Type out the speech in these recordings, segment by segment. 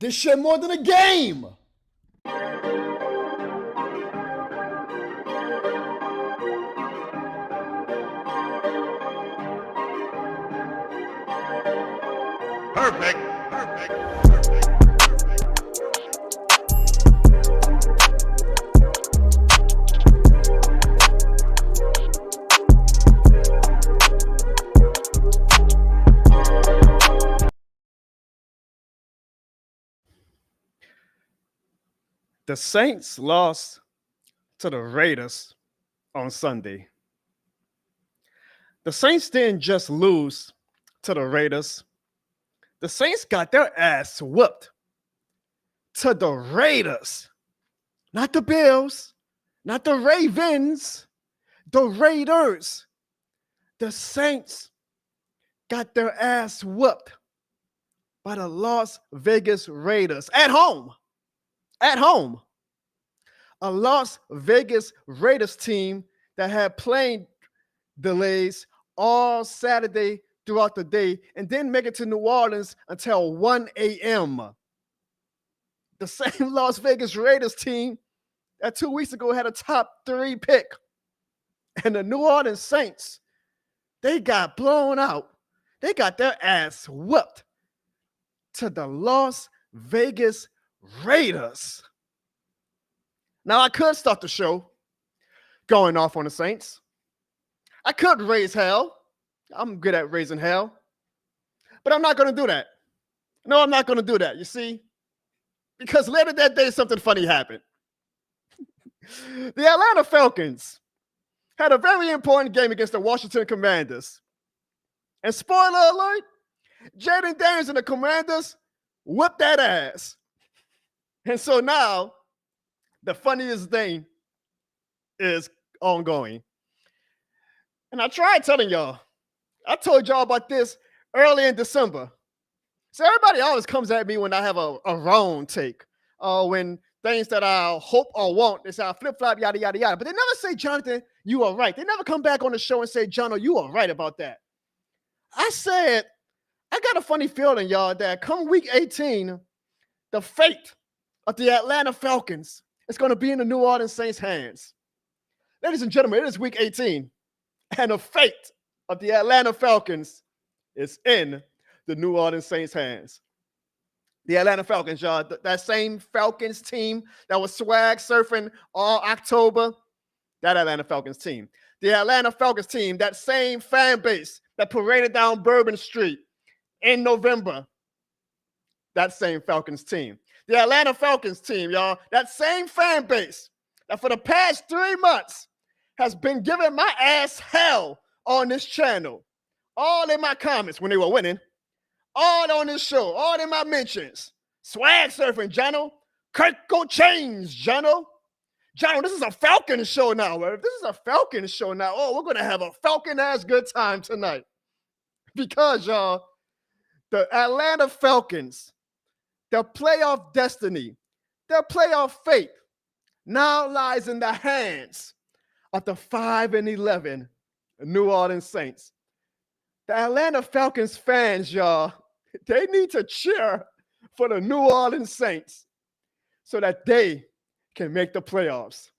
This shit more than a game. Perfect. The Saints lost to the Raiders on Sunday. The Saints didn't just lose to the Raiders. The Saints got their ass whooped to the Raiders. Not the Bills, not the Ravens, the Raiders. The Saints got their ass whooped by the Las Vegas Raiders at home. At home. A Las Vegas Raiders team that had plane delays all Saturday throughout the day and didn't make it to New Orleans until 1 a.m. The same Las Vegas Raiders team that 2 weeks ago had a top 3 pick. And the New Orleans Saints, they got blown out. They got their ass whooped to the Las Vegas Raiders. Now, I could start the show going off on the Saints. I could raise hell. I'm good at raising hell. But I'm not going to do that. No, I'm not going to do that, you see? Because later that day, something funny happened. The Atlanta Falcons had a very important game against the Washington Commanders. And spoiler alert, Jaden Daniels and the Commanders whipped that ass. And so now, the funniest thing is ongoing. And I tried telling y'all. I told y'all about this early in December. So everybody always comes at me when I have a wrong take. When things that I hope or want, they say I flip-flop, yada, yada, yada. But they never say, Jonathan, you are right. They never come back on the show and say, Jono, you are right about that. I said, I got a funny feeling, y'all, that come week 18, the fate of the Atlanta Falcons is going to be in the New Orleans Saints' hands. Ladies and gentlemen, it is week 18, and the fate of the Atlanta Falcons is in the New Orleans Saints' hands. The Atlanta Falcons, y'all, that same Falcons team that was swag surfing all October, that Atlanta Falcons team. The Atlanta Falcons team, that same fan base that paraded down Bourbon Street in November, that same Falcons team. The Atlanta Falcons team, y'all, that same fan base that for the past 3 months has been giving my ass hell on this channel. All in my comments when they were winning. All on this show. All in my mentions. Swag surfing, Jono. Kirk go change, Jono. Jono, this is a Falcon show now. If this is a Falcon show now, oh, we're going to have a Falcon-ass good time tonight. Because, y'all, the Atlanta Falcons, their playoff destiny, their playoff fate now lies in the hands of the 5-11 New Orleans Saints. The Atlanta Falcons fans, y'all, they need to cheer for the New Orleans Saints so that they can make the playoffs.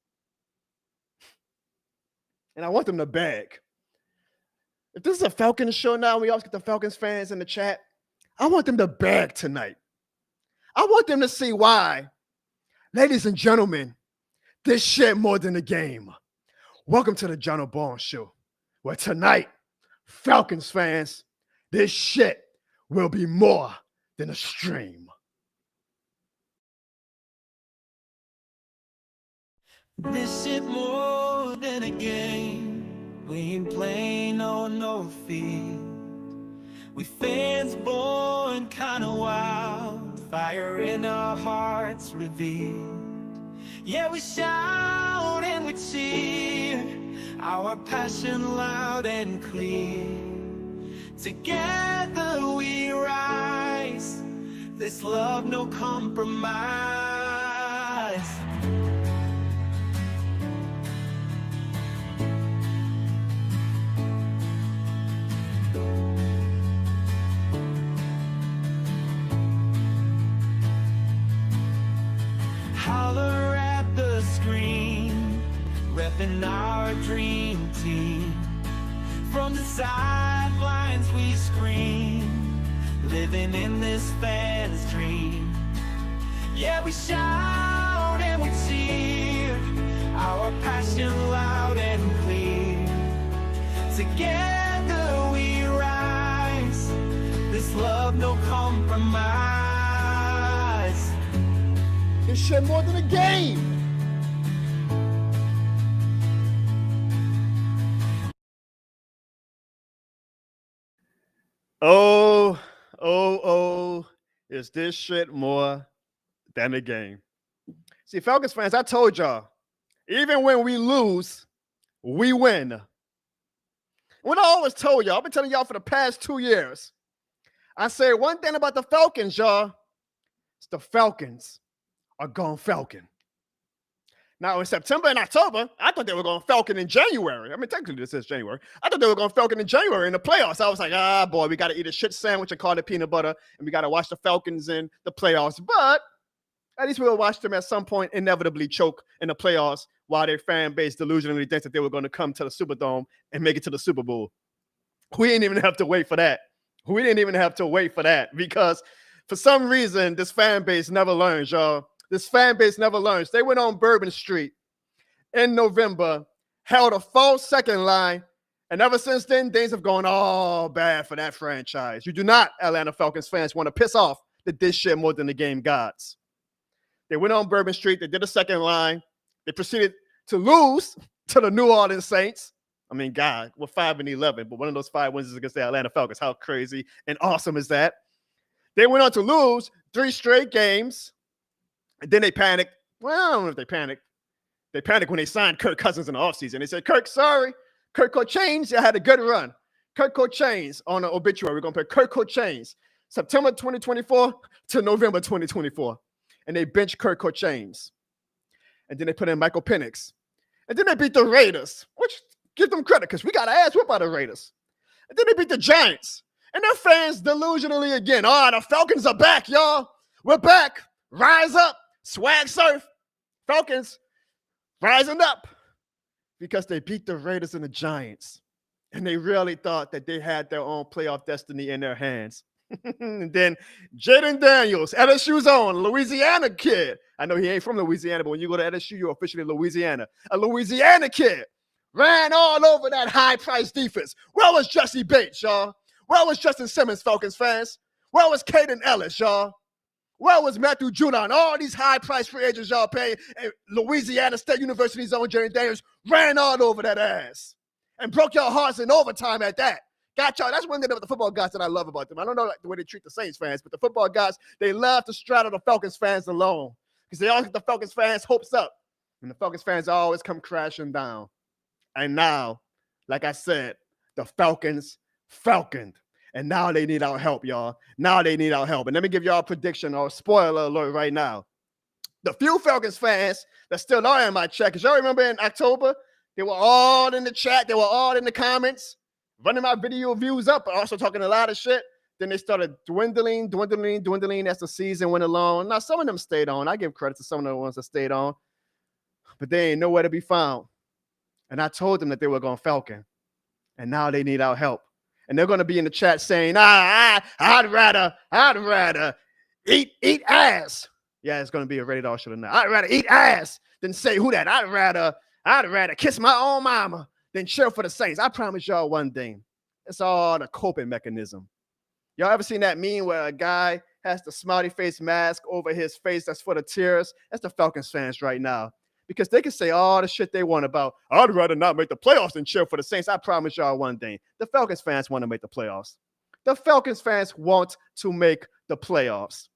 And I want them to beg. If this is a Falcons show now, we always get the Falcons fans in the chat. I want them to beg tonight. I want them to see why. Ladies and gentlemen, this shit more than a game. Welcome to the Jono Barnes Show, where tonight, Falcons fans, this shit will be more than a stream. This shit more than a game. We ain't playing on no field. We fans born kinda wild, fire in our hearts revealed. Yeah, we shout and we cheer, our passion loud and clear. Together we rise, this love no compromise. holler at the screen, repping our dream team. From the sidelines we scream, living in this fan's dream. Yeah, we shout and we cheer, our passion loud and clear. Together we rise, this love no compromise. This shit more than a game. Oh, is this shit more than a game? See, Falcons fans, I told y'all, even when we lose, we win. What I always told y'all, I've been telling y'all for the past 2 years. I say one thing about the Falcons, y'all. It's the Falcons are Gon Falcon. Now, in September and October, I thought they were going Falcon in January. I mean, technically, this is January. I thought they were going Falcon in January in the playoffs. I was like, boy, we got to eat a shit sandwich and call it peanut butter, and we got to watch the Falcons in the playoffs. But at least we'll watch them at some point inevitably choke in the playoffs while their fan base delusionally thinks that they were going to come to the Superdome and make it to the Super Bowl. We didn't even have to wait for that. We didn't even have to wait for that because for some reason, this fan base never learns, y'all. This fan base never learns. They went on Bourbon Street in November, held a false second line, and ever since then, things have gone all bad for that franchise. You do not, Atlanta Falcons fans, want to piss off the this shit more than the game gods. They went on Bourbon Street. They did a second line. They proceeded to lose to the New Orleans Saints. I mean, God, we're 5-11, but one of those 5 wins is against the Atlanta Falcons. How crazy and awesome is that? They went on to lose 3 straight games. And then they panicked. Well, I don't know if they panicked. They panicked when they signed Kirk Cousins in the offseason. They said, Kirk, sorry. Kirk Cochains, I had a good run. Kirk Cochains on the obituary. We're going to put Kirk Cochains, September 2024 to November 2024. And they benched Kirk Cochains. And then they put in Michael Penix. And then they beat the Raiders, which give them credit because we got our ass whipped by the Raiders. And then they beat the Giants. And their fans delusionally again. Oh, the Falcons are back, y'all. We're back. Rise up. Swag surf. Falcons rising up because they beat the Raiders and the Giants. And they really thought that they had their own playoff destiny in their hands. And then Jaden Daniels, LSU's own Louisiana kid. I know he ain't from Louisiana, but when you go to LSU, you're officially Louisiana. A Louisiana kid ran all over that high-priced defense. Where was Jesse Bates, y'all? Where was Justin Simmons, Falcons fans? Where was Caden Ellis, y'all? Where was Matthew Judon? All these high-priced free agents y'all paying. And Louisiana State University's own Jaden Daniels ran all over that ass and broke your hearts in overtime at that. Got y'all. That's one thing about the football guys that I love about them. I don't know like the way they treat the Saints fans, but the football guys, they love to straddle the Falcons fans alone because they always get the Falcons fans' hopes up. And the Falcons fans always come crashing down. And now, like I said, the Falcons falconed. And now they need our help, y'all. Now they need our help. And let me give y'all a prediction or a spoiler alert right now. The few Falcons fans that still are in my chat, because y'all remember in October, they were all in the chat. They were all in the comments, running my video views up, but also talking a lot of shit. Then they started dwindling as the season went along. Now, some of them stayed on. I give credit to some of the ones that stayed on, but they ain't nowhere to be found. And I told them that they were going Falcon, and now they need our help. And they're going to be in the chat saying, I'd rather eat ass. Yeah, it's going to be a rated R show tonight. I'd rather eat ass than say who that. I'd rather kiss my own mama than cheer for the Saints. I promise y'all one thing. It's all the coping mechanism. Y'all ever seen that meme where a guy has the smiley face mask over his face that's for the tears? That's the Falcons fans right now. Because they can say all the shit they want about, I'd rather not make the playoffs than cheer for the Saints. I promise y'all one thing. The Falcons fans want to make the playoffs. The Falcons fans want to make the playoffs.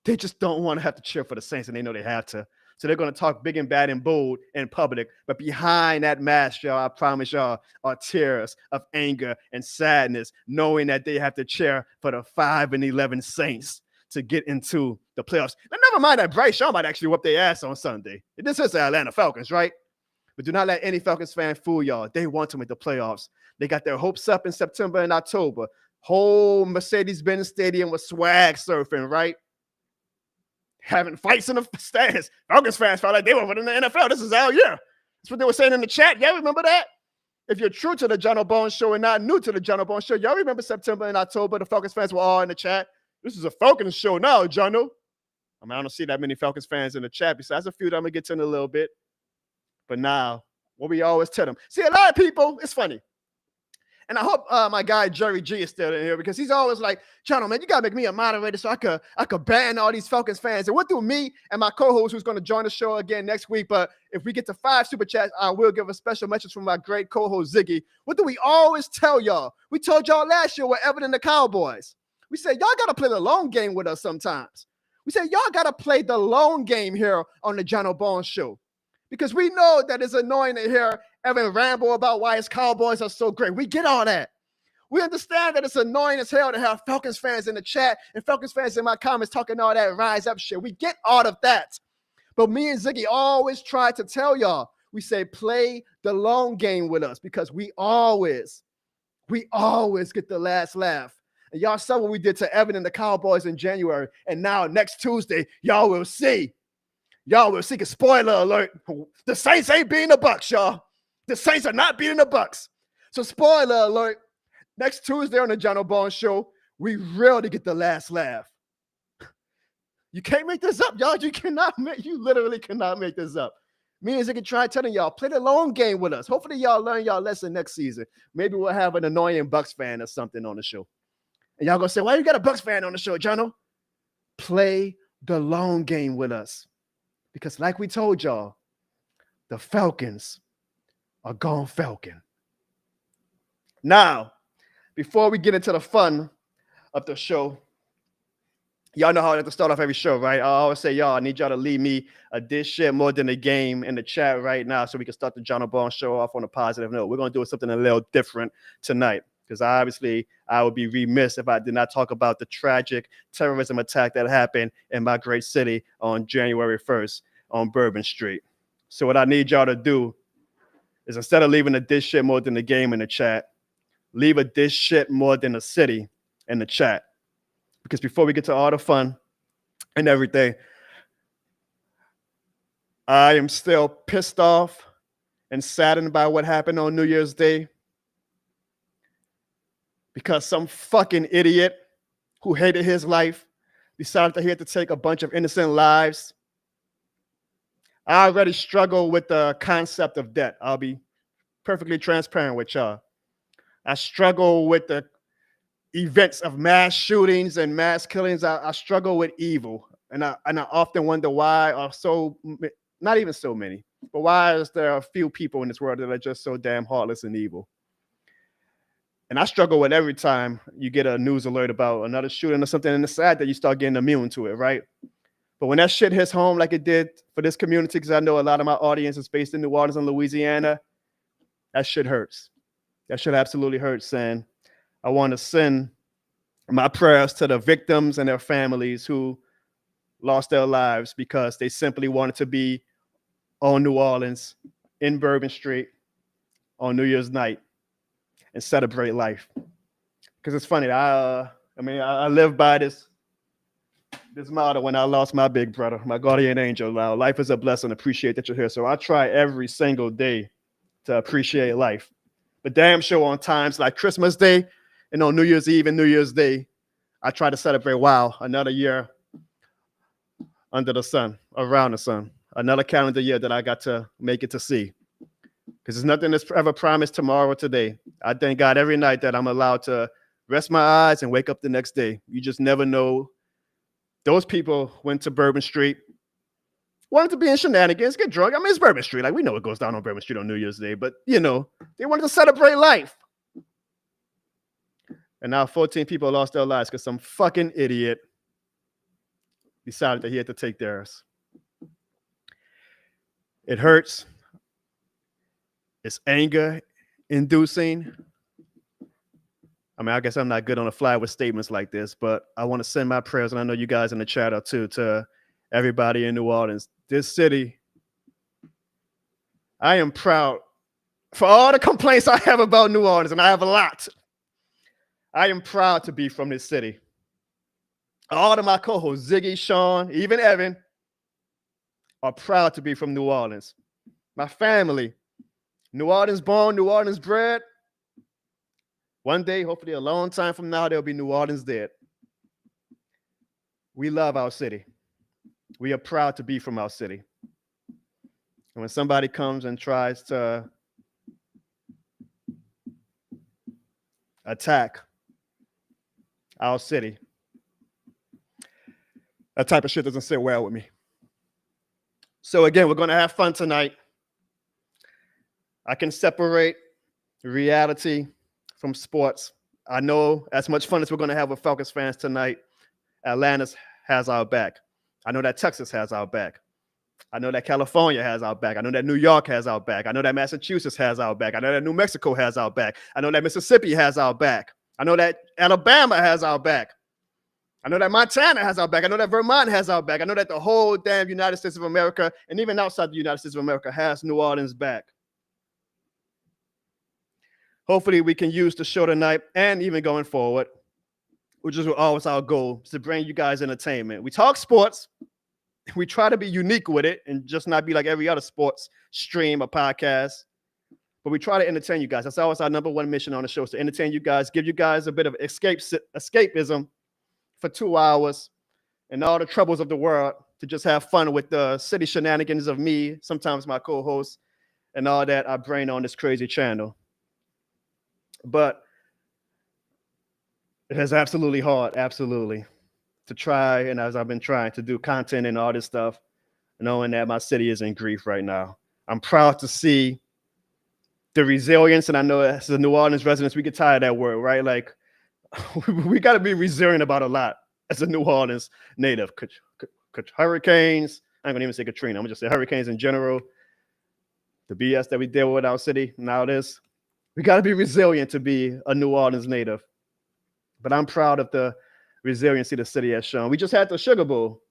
They just don't want to have to cheer for the Saints, and they know they have to. So they're going to talk big and bad and bold in public. But behind that mask, y'all, I promise y'all, are tears of anger and sadness, knowing that they have to cheer for the 5-11 Saints to get into the playoffs. And never mind that Bryce Shaw might actually whoop their ass on Sunday. This is the Atlanta Falcons, right? But do not let any Falcons fan fool y'all. They want to make the playoffs. They got their hopes up in September and October. Whole Mercedes-Benz Stadium was swag surfing, right? having fights in the stands. Falcons fans felt like they were in the NFL. This is our year. That's what they were saying in the chat. Y'all remember that? If you're true to the John O'Bone Show and not new to the John O'Bone Show, y'all remember September and October, the Falcons fans were all in the chat. This is a Falcons show now, Jono. I mean, I don't see that many Falcons fans in the chat, besides a few that I'm going to get to in a little bit. But now, what we always tell them. See, a lot of people, it's funny. And I hope my guy Jerry G is still in here, because he's always like, Jono, man, you got to make me a moderator so I could ban all these Falcons fans. And what do me and my co-host, who's going to join the show again next week, but if we get to 5 super chats, I will give a special message from my great co-host Ziggy. What do we always tell y'all? We told y'all last year we're Everton the Cowboys. We said, y'all got to play the long game with us sometimes. We said, y'all got to play the long game here on the John O'Bone Show, because we know that it's annoying to hear Evan ramble about why his Cowboys are so great. We get all that. We understand that it's annoying as hell to have Falcons fans in the chat and Falcons fans in my comments talking all that rise up shit. We get all of that. But me and Ziggy always try to tell y'all, we say play the long game with us, because we always get the last laugh. And y'all saw what we did to Evan and the Cowboys in January. And now next Tuesday, y'all will see. Y'all will see. A spoiler alert. The Saints ain't beating the Bucs, y'all. The Saints are not beating the Bucs. So spoiler alert. Next Tuesday on the John O'Bone Show, we really get the last laugh. You can't make this up, y'all. You literally cannot make this up. Me and Ziggy try telling y'all, play the long game with us. Hopefully y'all learn y'all lesson next season. Maybe we'll have an annoying Bucs fan or something on the show. And y'all gonna say, why you got a Bucs fan on the show, Jono? Play the long game with us. Because like we told y'all, the Falcons are Gon Falcon. Now, before we get into the fun of the show, y'all know how I have to start off every show, right? I always say, y'all, I need y'all to leave me a this shit more than a game in the chat right now so we can start the John O'Bone Show off on a positive note. We're going to do something a little different tonight, because obviously I would be remiss if I did not talk about the tragic terrorism attack that happened in my great city on January 1st on Bourbon Street. So what I need y'all to do is, instead of leaving a this shit more than a game in the chat, leave a this shit more than a city in the chat. Because before we get to all the fun and everything, I am still pissed off and saddened by what happened on New Year's Day, because some fucking idiot who hated his life decided that he had to take a bunch of innocent lives. I already struggle with the concept of death. I'll be perfectly transparent with y'all. I struggle with the events of mass shootings and mass killings. I struggle with evil. And I often wonder why are so, not even so many, but why is there a few people in this world that are just so damn heartless and evil? And I struggle with every time you get a news alert about another shooting or something, and it's sad that you start getting immune to it, right? But when that shit hits home like it did for this community, because I know a lot of my audience is based in New Orleans and Louisiana, that shit hurts. That shit absolutely hurts. And I want to send my prayers to the victims and their families who lost their lives because they simply wanted to be on New Orleans in Bourbon Street on New Year's night and celebrate life. Because it's funny, I live by this motto when I lost my big brother, my guardian angel. Now, life is a blessing. Appreciate that you're here. So I try every single day to appreciate life. But damn sure on times like Christmas Day and on New Year's Eve and New Year's Day, I try to celebrate, wow, another year under the sun, around the sun, another calendar year that I got to make it to see. Because there's nothing that's ever promised tomorrow or today. I thank God every night that I'm allowed to rest my eyes and wake up the next day. You just never know. Those people went to Bourbon Street, wanted to be in shenanigans, get drunk. I mean, it's Bourbon Street. Like, we know what goes down on Bourbon Street on New Year's Day. But, you know, they wanted to celebrate life. And now 14 people lost their lives because some fucking idiot decided that he had to take theirs. It hurts. It's anger-inducing. I mean, I guess I'm not good on the fly with statements like this, but I want to send my prayers, and I know you guys in the chat are too, to everybody in New Orleans. This city, I am proud for all the complaints I have about New Orleans, and I have a lot. I am proud to be from this city. all of my co-hosts, Ziggy, Sean, even Evan, are proud to be from New Orleans. My family, New Orleans born, New Orleans bred. One day, hopefully a long time from now, there'll be New Orleans dead. We love our city. We are proud to be from our city. And when somebody comes and tries to attack our city, that type of shit doesn't sit well with me. So again, we're going to have fun tonight. I can separate reality from sports. I know as much fun as we're going to have with Falcons fans tonight, Atlanta has our back. I know that Texas has our back. I know that California has our back. I know that New York has our back. I know that Massachusetts has our back. I know that New Mexico has our back. I know that Mississippi has our back. I know that Alabama has our back. I know that Montana has our back. I know that Vermont has our back. I know that the whole damn United States of America, and even outside the United States of America, has New Orleans back. Hopefully we can use the show tonight and even going forward, which is always our goal, is to bring you guys entertainment. We talk sports. We try to be unique with it and just not be like every other sports stream or podcast. But we try to entertain you guys. That's always our number one mission on the show, is to entertain you guys, give you guys a bit of escapism for 2 hours and all the troubles of the world, to just have fun with the city shenanigans of me, sometimes my co-hosts, and all that I bring on this crazy channel. But it is absolutely hard, absolutely, to try, and as I've been trying to do content and all this stuff, knowing that my city is in grief right now. I'm proud to see the resilience, and I know as the New Orleans residents, we get tired of that word, right? Like, we got to be resilient about a lot as a New Orleans native. Hurricanes, I'm going to even say Katrina. I'm going to just say hurricanes in general. The BS that we deal with our city now, this. We got to be resilient to be a New Orleans native. But I'm proud of the resiliency the city has shown. We just had the Sugar Bowl.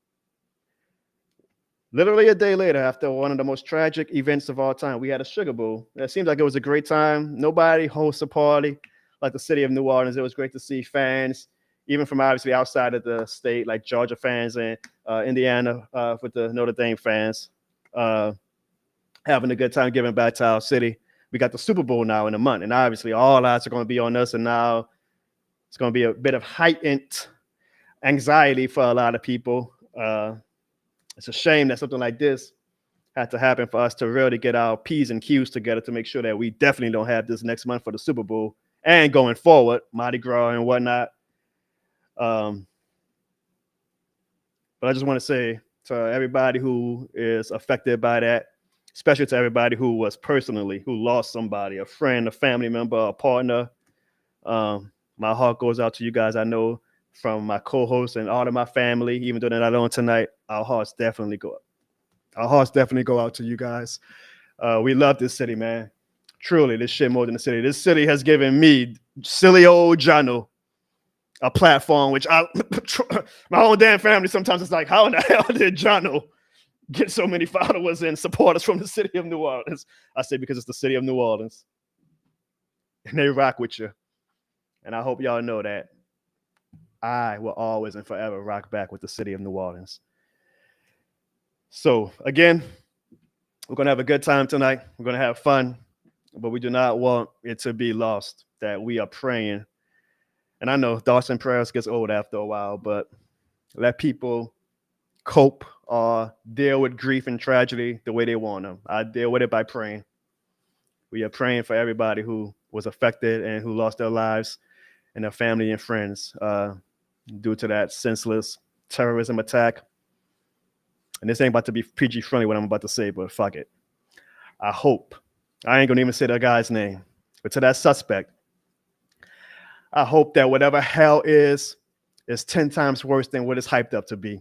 Literally a day later, after one of the most tragic events of all time, we had a Sugar Bowl. It seemed like it was a great time. Nobody hosts a party like the city of New Orleans. It was great to see fans, even from obviously outside of the state, like Georgia fans and Indiana with the Notre Dame fans, having a good time giving back to our city. We got the Super Bowl now in a month, and obviously all eyes are going to be on us, and now it's going to be a bit of heightened anxiety for a lot of people. It's a shame that something like this had to happen for us to really get our P's and Q's together to make sure that we definitely don't have this next month for the Super Bowl and going forward, Mardi Gras and whatnot. But I just want to say to everybody who is affected by that, especially to everybody who lost somebody, a friend, a family member, a partner. My heart goes out to you guys. I know from my co-hosts and all of my family, even though they're not on tonight, our hearts definitely go out to you guys. We love this city, man. Truly, this shit more than the city. This city has given me, silly old Jono, a platform, which my own damn family sometimes is like, how in the hell did Jono get so many followers and supporters from the city of New Orleans? I say because it's the city of New Orleans. And they rock with you. And I hope y'all know that I will always and forever rock back with the city of New Orleans. So, again, we're going to have a good time tonight. We're going to have fun. But we do not want it to be lost that we are praying. And I know thoughts and prayers gets old after a while, but let people cope or deal with grief and tragedy the way they want them. I deal with it by praying. We are praying for everybody who was affected and who lost their lives and their family and friends due to that senseless terrorism attack. And this ain't about to be PG friendly what I'm about to say, but fuck it. I hope, I ain't gonna even say that guy's name, but to that suspect, I hope that whatever hell is 10 times worse than what it's hyped up to be.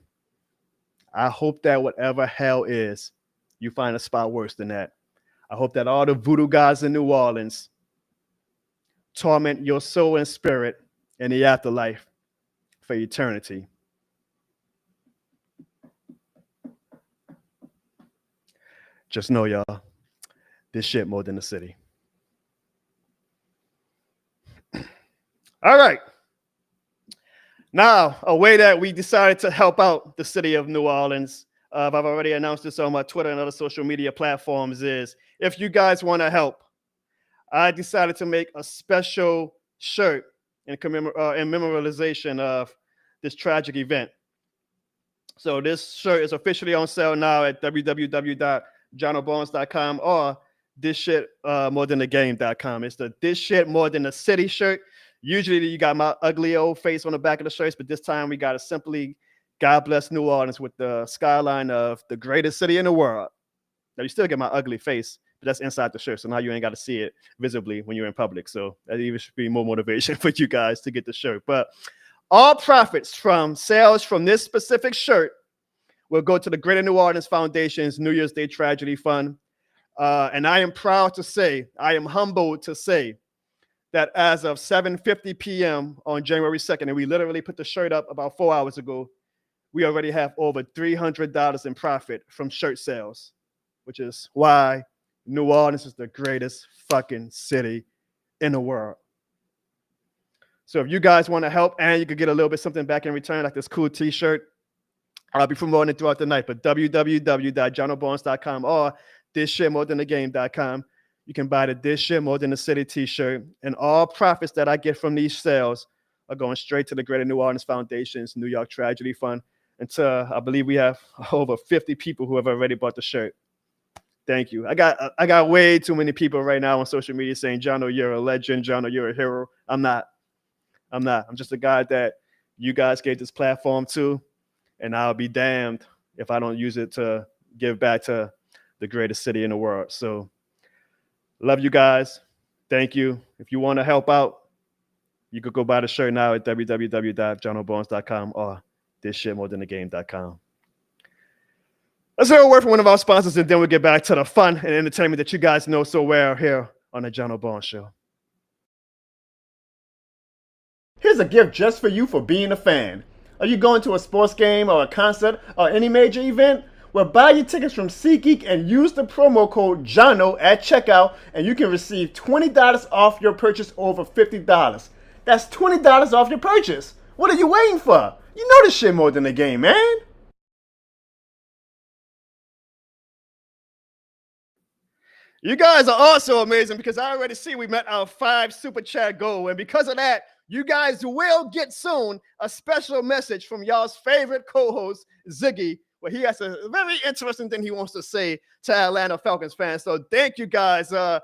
I hope that whatever hell is, you find a spot worse than that. I hope that all the voodoo gods in New Orleans torment your soul and spirit in the afterlife for eternity. Just know, y'all, this shit more than the city. All right. Now, a way that we decided to help out the city of New Orleans, I've already announced this on my Twitter and other social media platforms, is if you guys want to help, I decided to make a special shirt in memorialization of this tragic event. So this shirt is officially on sale now at www.johnobonds.com or thisshitmorethanthegame.com. It's the This Shit More Than the City shirt. Usually you got my ugly old face on the back of the shirts, but this time we got a simply God bless New Orleans with the skyline of the greatest city in the world. Now you still get my ugly face, but that's inside the shirt. So now you ain't got to see it visibly when you're in public. So that even should be more motivation for you guys to get the shirt. But all profits from sales from this specific shirt will go to the Greater New Orleans Foundation's New Year's Day Tragedy Fund. And I am proud to say, I am humbled to say that as of 7:50 p.m. on January 2nd, and we literally put the shirt up about 4 hours ago, we already have over $300 in profit from shirt sales, which is why New Orleans is the greatest fucking city in the world. So if you guys want to help and you could get a little bit something back in return, like this cool t-shirt, I'll be promoting it throughout the night, but www.johnobonds.com or thisshitmorethanthegame.com. You can buy the This Shit More Than the City t-shirt, and all profits that I get from these sales are going straight to the Greater New Orleans Foundation's New York Tragedy Fund. And I believe we have over 50 people who have already bought the shirt. Thank you. I got way too many people right now on social media saying, Jono, you're a legend. Jono, you're a hero. I'm not. I'm just a guy that you guys gave this platform to, and I'll be damned if I don't use it to give back to the greatest city in the world. So love you guys. Thank you. If you want to help out, you could go buy the shirt now at www.johnobonds.com or thisshitmorethanthegame.com. Let's hear a word from one of our sponsors, and then we'll get back to the fun and entertainment that you guys know so well here on the Jono Bonds Show. Here's a gift just for you for being a fan. Are you going to a sports game or a concert or any major event? Well, buy your tickets from SeatGeek and use the promo code JONO at checkout, and you can receive $20 off your purchase over $50. That's $20 off your purchase. What are you waiting for? You know this shit more than a game, man. You guys are also amazing because I already see we met our 5 super chat goal, and because of that, you guys will get soon a special message from y'all's favorite co-host, Ziggy, where he has a very interesting thing he wants to say to Atlanta Falcons fans. So thank you guys. I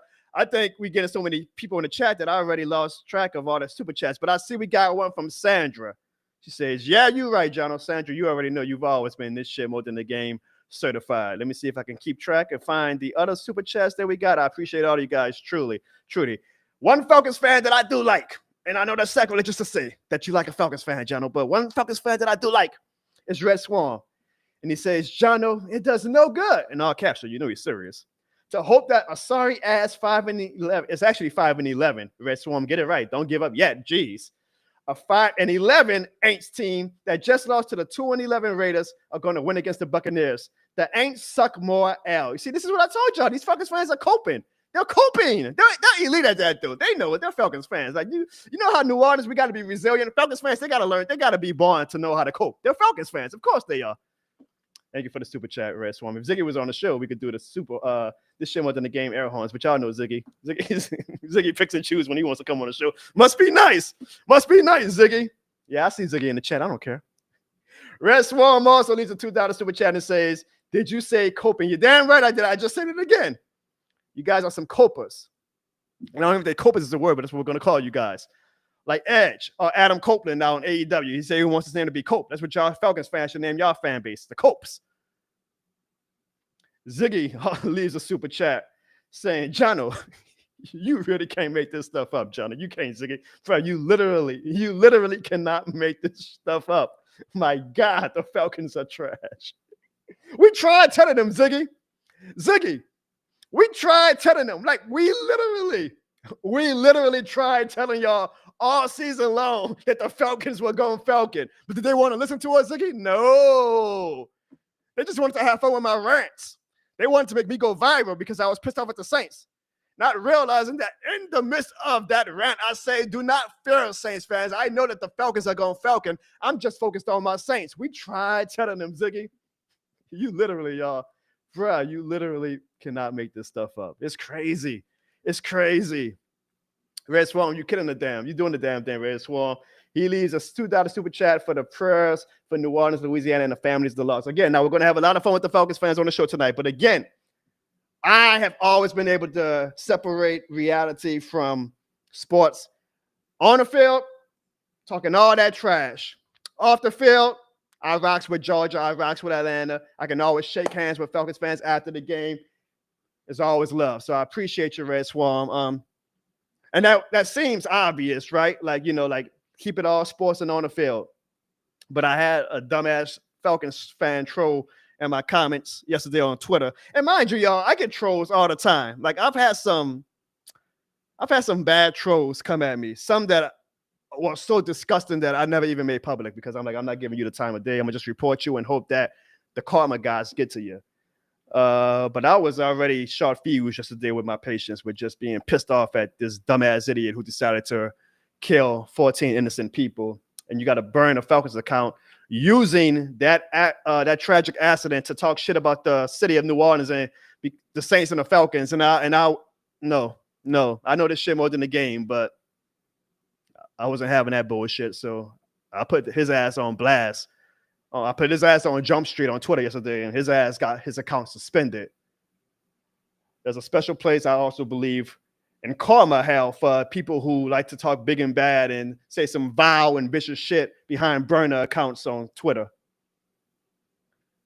think we get so many people in the chat that I already lost track of all the super chats, but I see we got one from Sandra. She says, yeah, you're right, Jono. Sandra, you already know you've always been this shit more than the game certified. Let me see if I can keep track and find the other super chats that we got. I appreciate all of you guys, truly. One Falcons fan that I do like, and I know that's sacrilegious to say that you like a Falcons fan, Jono, but one Falcons fan that I do like is Red Swan. And he says, Jono, it does no good, in all caps, so you know he's serious, to hope that a sorry-ass 5-11, it's actually 5-11, Red Swan, get it right, don't give up yet, jeez. A 5-11 Aints team that just lost to the 2-11 Raiders are going to win against the Buccaneers. The Aints suck more L. You see, this is what I told y'all. These Falcons fans are coping. They're coping. They're elite at that, dude. They know it. They're Falcons fans. Like you know how New Orleans, we got to be resilient. Falcons fans, they got to learn. They got to be born to know how to cope. They're Falcons fans. Of course they are. Thank you for the super chat, Red Swarm. If Ziggy was on the show, we could do the this shit wasn't the game air horns, but y'all know Ziggy. Ziggy picks and chooses when he wants to come on the show. Must be nice. Must be nice, Ziggy. Yeah, I see Ziggy in the chat. I don't care. Red Swarm also leaves a $2 super chat and says, did you say coping? You're damn right I did. I just said it again. You guys are some copers. I don't know if they copers is the word, but that's what we're going to call you guys. Like Edge or Adam Copeland now in AEW. He said he wants his name to be Cope. That's what y'all Falcons fans should name y'all fan base, the Copes. Ziggy leaves a super chat saying, Jono, you really can't make this stuff up, Jono. You can't, Ziggy. Bro, you literally cannot make this stuff up. My God, the Falcons are trash. We tried telling them, Ziggy. We tried telling them. Like, we literally tried telling y'all all season long that the Falcons were going Falcon. But did they want to listen to us, Ziggy? No. They just wanted to have fun with my rants. They wanted to make me go viral because I was pissed off at the Saints. not realizing that in the midst of that rant, I say, do not fear, Saints fans. I know that the Falcons are going Falcon. I'm just focused on my Saints. We tried telling them, Ziggy, you literally, bruh, you literally cannot make this stuff up. It's crazy. It's crazy. Red Swarm, you killing the damn. You doing the damn thing, Red Swarm. He leaves a $2 super chat for the prayers for New Orleans, Louisiana, and the families of the lost. Again, now we're going to have a lot of fun with the Falcons fans on the show tonight. But again, I have always been able to separate reality from sports. On the field, talking all that trash. Off the field, I rocks with Georgia. I rocks with Atlanta. I can always shake hands with Falcons fans after the game. It's always love. So I appreciate you, Red Swarm. And that seems obvious, right? Like, like keep it all sports and on the field. But I had a dumbass Falcons fan troll in my comments yesterday on Twitter. And mind you, y'all, I get trolls all the time. Like I've had some bad trolls come at me. Some that were so disgusting that I never even made public because I'm not giving you the time of day. I'm gonna just report you and hope that the karma guys get to you. But I was already short fused yesterday with my patience with just being pissed off at this dumbass idiot who decided to kill 14 innocent people. And you got to burn a Falcons account using that tragic accident to talk shit about the city of New Orleans and the Saints and the Falcons. No, I know this shit more than the game, but I wasn't having that bullshit. So I put his ass on blast. I put his ass on Jump Street on Twitter yesterday, and his ass got his account suspended. There's a special place, I also believe, in karma hell for people who like to talk big and bad and say some vile and vicious shit behind burner accounts on Twitter.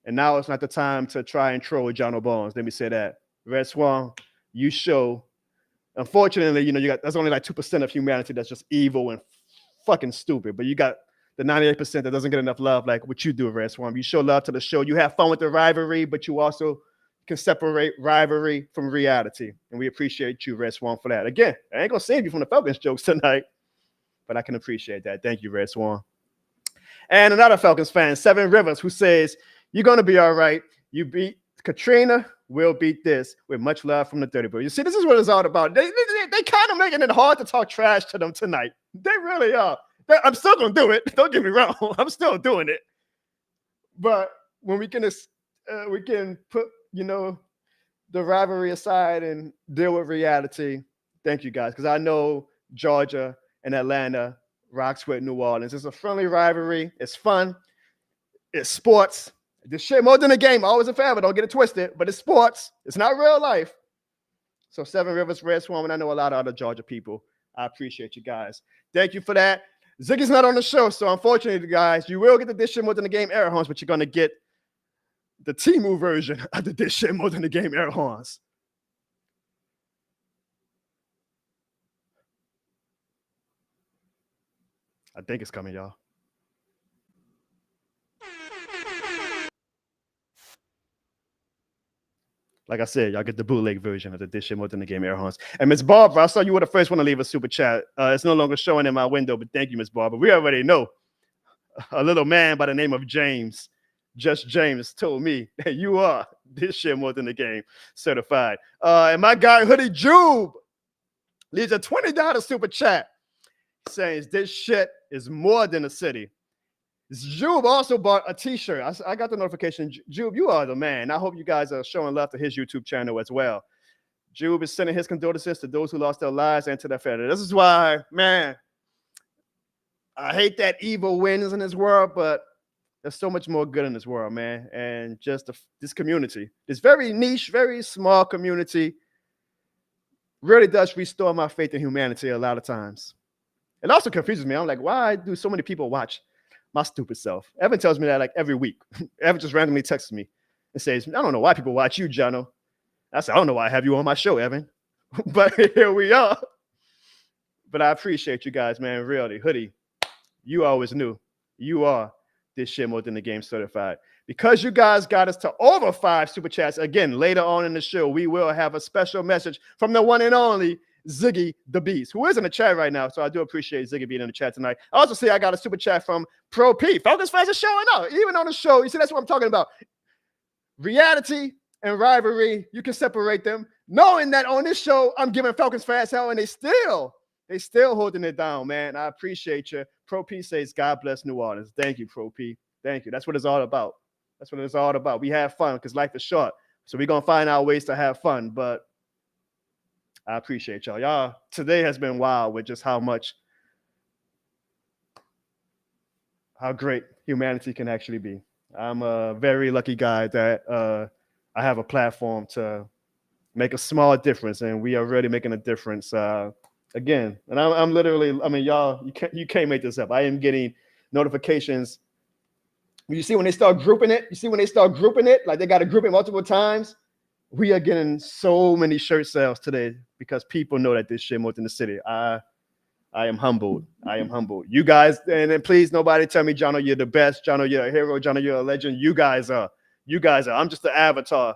And now it's not the time to try and troll John O'Bones. Let me say that. Red Swan, you show. Unfortunately, you got, that's only like 2% of humanity that's just evil and fucking stupid. But you got the 98% that doesn't get enough love like what you do, Red Swarm. You show love to the show. You have fun with the rivalry, but you also can separate rivalry from reality. And we appreciate you, Red Swarm, for that. Again, I ain't going to save you from the Falcons jokes tonight, but I can appreciate that. Thank you, Red Swarm. And another Falcons fan, Seven Rivers, who says, you're going to be all right. You beat Katrina, we'll beat this with much love from the Dirty Bird. You see, this is what it's all about. They kind of making it hard to talk trash to them tonight. They really are. I'm still going to do it. Don't get me wrong. I'm still doing it. But when we can put, the rivalry aside and deal with reality, thank you guys. Because I know Georgia and Atlanta rocks with New Orleans. It's a friendly rivalry. It's fun. It's sports. This shit more than a game. Always in favor. Don't get it twisted. But it's sports. It's not real life. So Seven Rivers, Red Swarm, and I know a lot of other Georgia people. I appreciate you guys. Thank you for that. Ziggy's not on the show, so unfortunately, guys, you will get the This Shit More Than the Game air horns, but you're going to get the Timu version of the This Shit More Than the Game air horns. I think it's coming, y'all. Like I said, y'all get the bootleg version of the This Shit More Than the Game air horns. And Miss Barbara, I saw you were the first one to leave a super chat. It's no longer showing in my window, but thank you, Miss Barbara. We already know a little man by the name of James, just James, told me that you are This Shit More Than the Game certified. And my guy, Hoodie Jube, leaves a $20 super chat saying this shit is more than a city. Jube also bought a t-shirt. I got the notification. Jube, you are the man. I hope you guys are showing love to his YouTube channel as well. Jube is sending his condolences to those who lost their lives and to their family. This is why, man, I hate that evil wins in this world, but there's so much more good in this world, man. And just this community, this very niche, very small community really does restore my faith in humanity a lot of times. It also confuses me. I'm like, why do so many people watch my stupid self? Evan tells me that like every week. Evan just randomly texts me and says, I don't know why people watch you, Jono. I said, I don't know why I have you on my show, Evan. But here we are. But I appreciate you guys, man. Really. Hoodie, you always knew you are This Shit More Than the Game certified. Because you guys got us to over 5 super chats. Again, later on in the show, we will have a special message from the one and only Ziggy the Beast, who is in the chat right now. So I do appreciate Ziggy being in the chat tonight. I also see I got a super chat from Pro P. Falcons fans are showing up, even on the show. You see, that's what I'm talking about. Reality and rivalry, you can separate them. knowing that on this show, I'm giving Falcons fans hell, and they still holding it down, man. I appreciate you. Pro P says, God bless New Orleans. Thank you, Pro P. Thank you. That's what it's all about. That's what it's all about. We have fun because life is short. So we're going to find our ways to have fun. But I appreciate y'all. Y'all, today has been wild with just how great humanity can actually be. I'm a very lucky guy that I have a platform to make a small difference, and we are really making a difference. Again, and I'm literally, I mean, y'all, you can't make this up. I am getting notifications. You see when they start grouping it? Like they got to group it multiple times. We are getting so many shirt sales today because people know that this shit moved in the city. I am humbled. You guys, and then please nobody tell me, Jono, you're the best. Jono, you're a hero. Jono, you're a legend. You guys are. I'm just the avatar.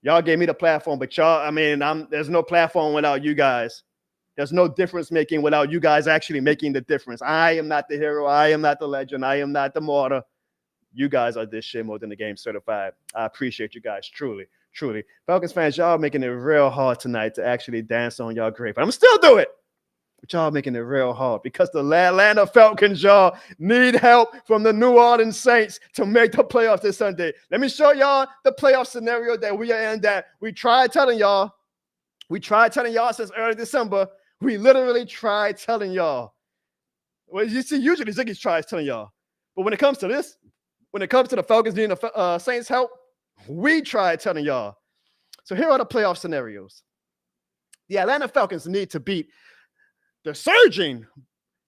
Y'all gave me the platform, but y'all, I mean, there's no platform without you guys. There's no difference making without you guys actually making the difference. I am not the hero. I am not the legend. I am not the martyr. You guys are this shit more than the game certified. I appreciate you guys, truly. Falcons fans, y'all making it real hard tonight to actually dance on y'all grave. But I'm still do it. But y'all making it real hard because the Atlanta Falcons, y'all, need help from the New Orleans Saints to make the playoffs this Sunday. Let me show y'all the playoff scenario that we are in, that we tried telling y'all since early December. We literally tried telling y'all. Well, you see, usually Ziggy tries telling y'all. But when it comes to this, when it comes to the Falcons needing the Saints' help, we tried telling y'all. So here are the playoff scenarios. The Atlanta Falcons need to beat the surging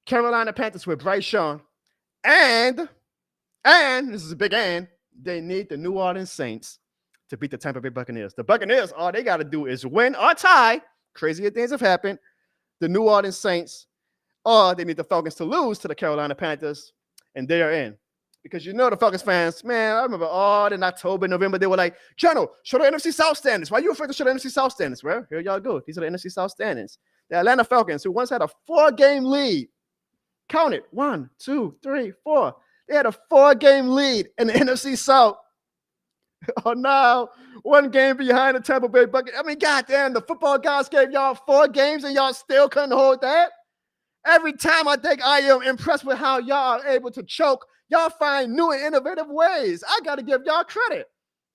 Carolina Panthers with Bryce Young. And this is a big and, they need the New Orleans Saints to beat the Tampa Bay Buccaneers. The Buccaneers, all they got to do is win or tie. Crazier things have happened. The New Orleans Saints, or they need the Falcons to lose to the Carolina Panthers, and they are in. Because you know the Falcons fans, man, I remember all in October, November, they were like, Jono, show the NFC South standings. Why are you afraid to show the NFC South standings? Well, here y'all go. These are the NFC South standings. The Atlanta Falcons, who once had a 4-game lead, count it, 1, 2, 3, 4. They had a 4-game lead in the NFC South. Oh, now 1 game behind the Tampa Bay Buccaneers. I mean, goddamn, the football guys gave y'all 4 games and y'all still couldn't hold that. Every time I think I am impressed with how y'all are able to choke, y'all find new and innovative ways. I got to give y'all credit.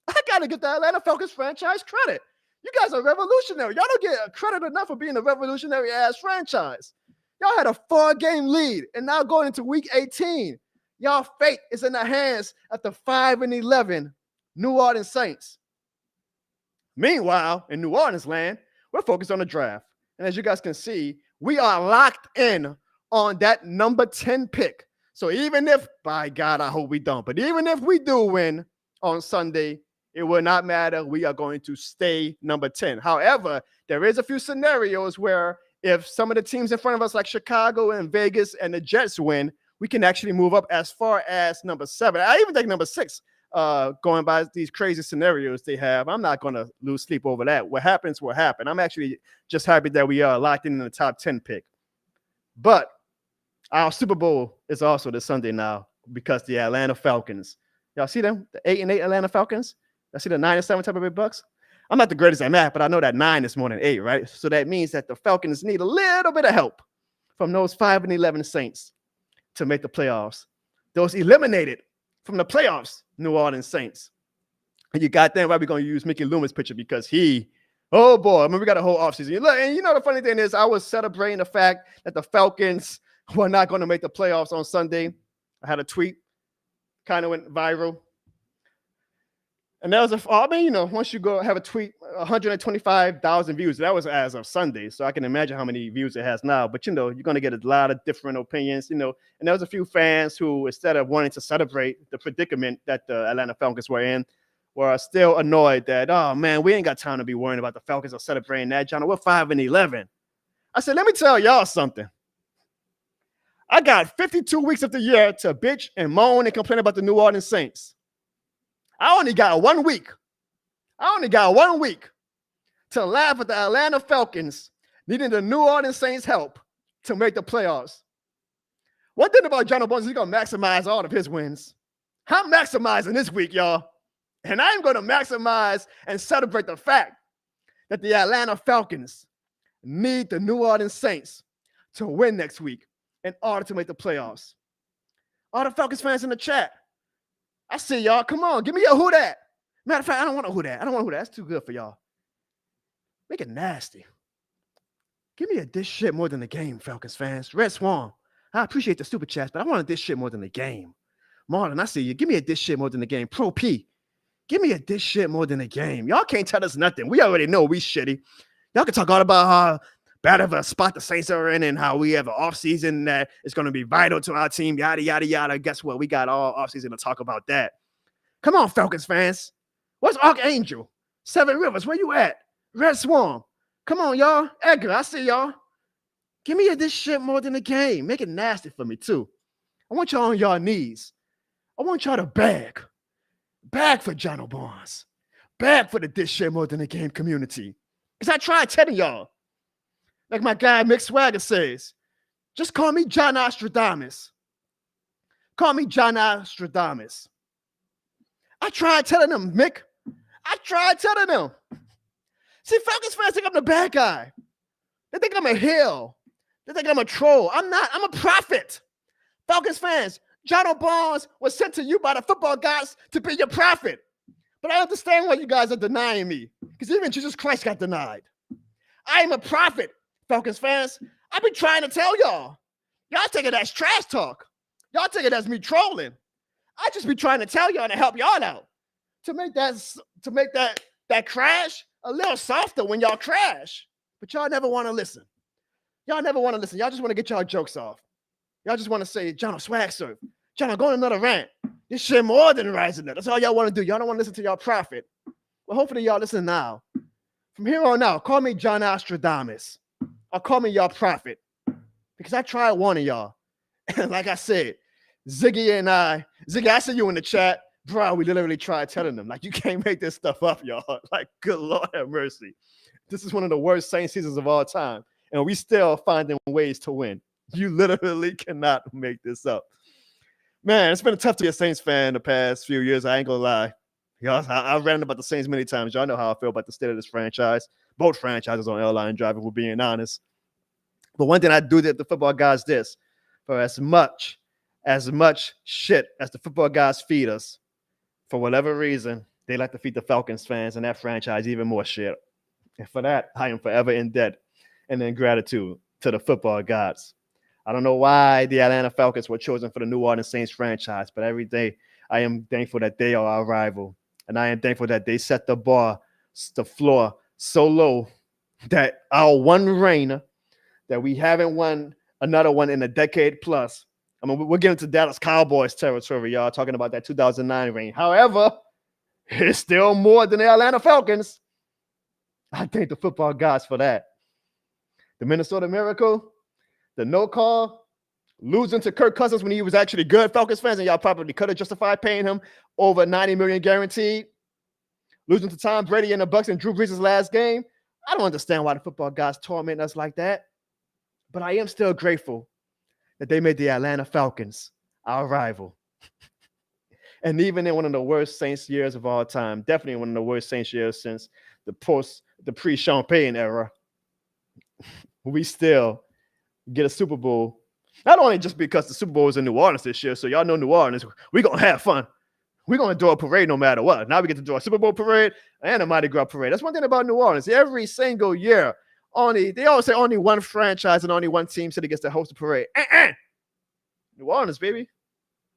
I got to give the Atlanta Falcons franchise credit. You guys are revolutionary. Y'all don't get credit enough for being a revolutionary-ass franchise. Y'all had a 4-game lead, and now going into week 18, y'all fate is in the hands of the 5-11 New Orleans Saints. Meanwhile, in New Orleans land, we're focused on the draft. And as you guys can see, we are locked in on that number 10 pick. So even if, by God, I hope we don't, but even if we do win on Sunday, it will not matter. We are going to stay number 10. However, there is a few scenarios where if some of the teams in front of us, like Chicago and Vegas and the Jets, win, we can actually move up as far as number 7. I even think number 6, going by these crazy scenarios they have. I'm not going to lose sleep over that. What happens will happen. I'm actually just happy that we are locked in the top 10 pick. But our Super Bowl is also this Sunday now because the Atlanta Falcons. Y'all see them? The 8-8 Atlanta Falcons? I see the 9-7 Tampa Bay Bucs. I'm not the greatest at math, but I know that 9 is more than 8, right? So that means that the Falcons need a little bit of help from those 5-11 Saints to make the playoffs. Those eliminated from the playoffs, New Orleans Saints. And you got them, right? We're going to use Mickey Loomis' picture because oh boy, I mean, we got a whole offseason. Look, and you know the funny thing is, I was celebrating the fact that the Falcons were not going to make the playoffs on Sunday. I had a tweet, kind of went viral. And that was once you go have a tweet, 125,000 views. That was as of Sunday. So I can imagine how many views it has now. But, you're going to get a lot of different opinions, and there was a few fans who, instead of wanting to celebrate the predicament that the Atlanta Falcons were in, were still annoyed that, oh, man, we ain't got time to be worrying about the Falcons or celebrating that, John. We're 5-11. I said, let me tell y'all something. I got 52 weeks of the year to bitch and moan and complain about the New Orleans Saints. I only got 1 week. To laugh at the Atlanta Falcons needing the New Orleans Saints' help to make the playoffs. One thing about John Bones is he's going to maximize all of his wins. I'm maximizing this week, y'all. And I'm going to maximize and celebrate the fact that the Atlanta Falcons need the New Orleans Saints to win next week in order to make the playoffs. All the Falcons fans in the chat, I see y'all. Come on, give me a who that. Matter of fact, I don't want a who that. I don't want a who that. That's too good for y'all. Make it nasty. Give me a this shit more than the game, Falcons fans. Red Swan, I appreciate the super chats, but I want a this shit more than the game. Marlon, I see you. Give me a this shit more than the game. Pro P, give me a this shit more than the game. Y'all can't tell us nothing. We already know we shitty. Y'all can talk all about how bad of a spot the Saints are in and how we have an offseason that is going to be vital to our team, yada, yada, yada. Guess what? We got all offseason to talk about that. Come on, Falcons fans. Where's Archangel? Seven Rivers, where you at? Red Swarm. Come on, y'all. Edgar, I see y'all. Give me this shit more than the game. Make it nasty for me, too. I want y'all on y'all knees. I want y'all to beg. Beg for John Barnes. Beg for the this shit more than the game community. Because I tried telling y'all. Like my guy Mick Swagger says, just call me John Nostradamus. Call me John Nostradamus. I tried telling them, Mick. I tried telling them. See, Falcons fans think I'm the bad guy. They think I'm a heel. They think I'm a troll. I'm not. I'm a prophet. Falcons fans, John Barnes was sent to you by the football gods to be your prophet. But I understand why you guys are denying me. Because even Jesus Christ got denied. I am a prophet, Falcons fans. I've been trying to tell y'all. Y'all take it as trash talk. Y'all take it as me trolling. I just be trying to tell y'all to help y'all out. To make that crash a little softer when y'all crash. But y'all never want to listen. Y'all never want to listen. Y'all just want to get y'all jokes off. Y'all just want to say, John, swag surf. John, go on another rant. This shit more than rising up. That's all y'all want to do. Y'all don't want to listen to y'all prophet. Well, hopefully y'all listen now. From here on out, call me John Nostradamus. Or call me y'all prophet. Because I tried warning y'all. And like I said, Ziggy, I see you in the chat. Bro, we literally tried telling them, like, you can't make this stuff up, y'all. Like, good Lord have mercy. This is one of the worst Saints seasons of all time. And we still finding ways to win. You literally cannot make this up. Man, it's been tough to be a Saints fan the past few years. I ain't gonna lie. Y'all, I've ranted about the Saints many times. Y'all know how I feel about the state of this franchise. Both franchises on airline drive, if we're being honest. But one thing I do that the football guys this, for as much shit as the football guys feed us, for whatever reason, they like to feed the Falcons fans and that franchise even more shit. And for that, I am forever in debt and in gratitude to the football gods. I don't know why the Atlanta Falcons were chosen for the New Orleans Saints franchise, but every day I am thankful that they are our rival. And I am thankful that they set the floor so low that our one reign, that we haven't won another one in a decade plus. I mean, we're getting to Dallas Cowboys territory, y'all, talking about that 2009 reign. However, it's still more than the Atlanta Falcons. I thank the football gods for that. The Minnesota Miracle, the no call, losing to Kirk Cousins when he was actually good, Falcons fans, and y'all probably could have justified paying him over $90 million guaranteed. Losing to Tom Brady and the Bucs in Drew Brees' last game. I don't understand why the football guys torment us like that. But I am still grateful that they made the Atlanta Falcons our rival. And even in one of the worst Saints years of all time, definitely one of the worst Saints years since the pre-Sean Payton era, we still get a Super Bowl. Not only just because the Super Bowl is in New Orleans this year, so y'all know New Orleans, we're going to have fun. We're going to do a parade no matter what. Now we get to do a Super Bowl parade and a Mardi Gras parade. That's one thing about New Orleans. Every single year, they always say only one franchise and only one team city gets to host a parade. New Orleans, baby.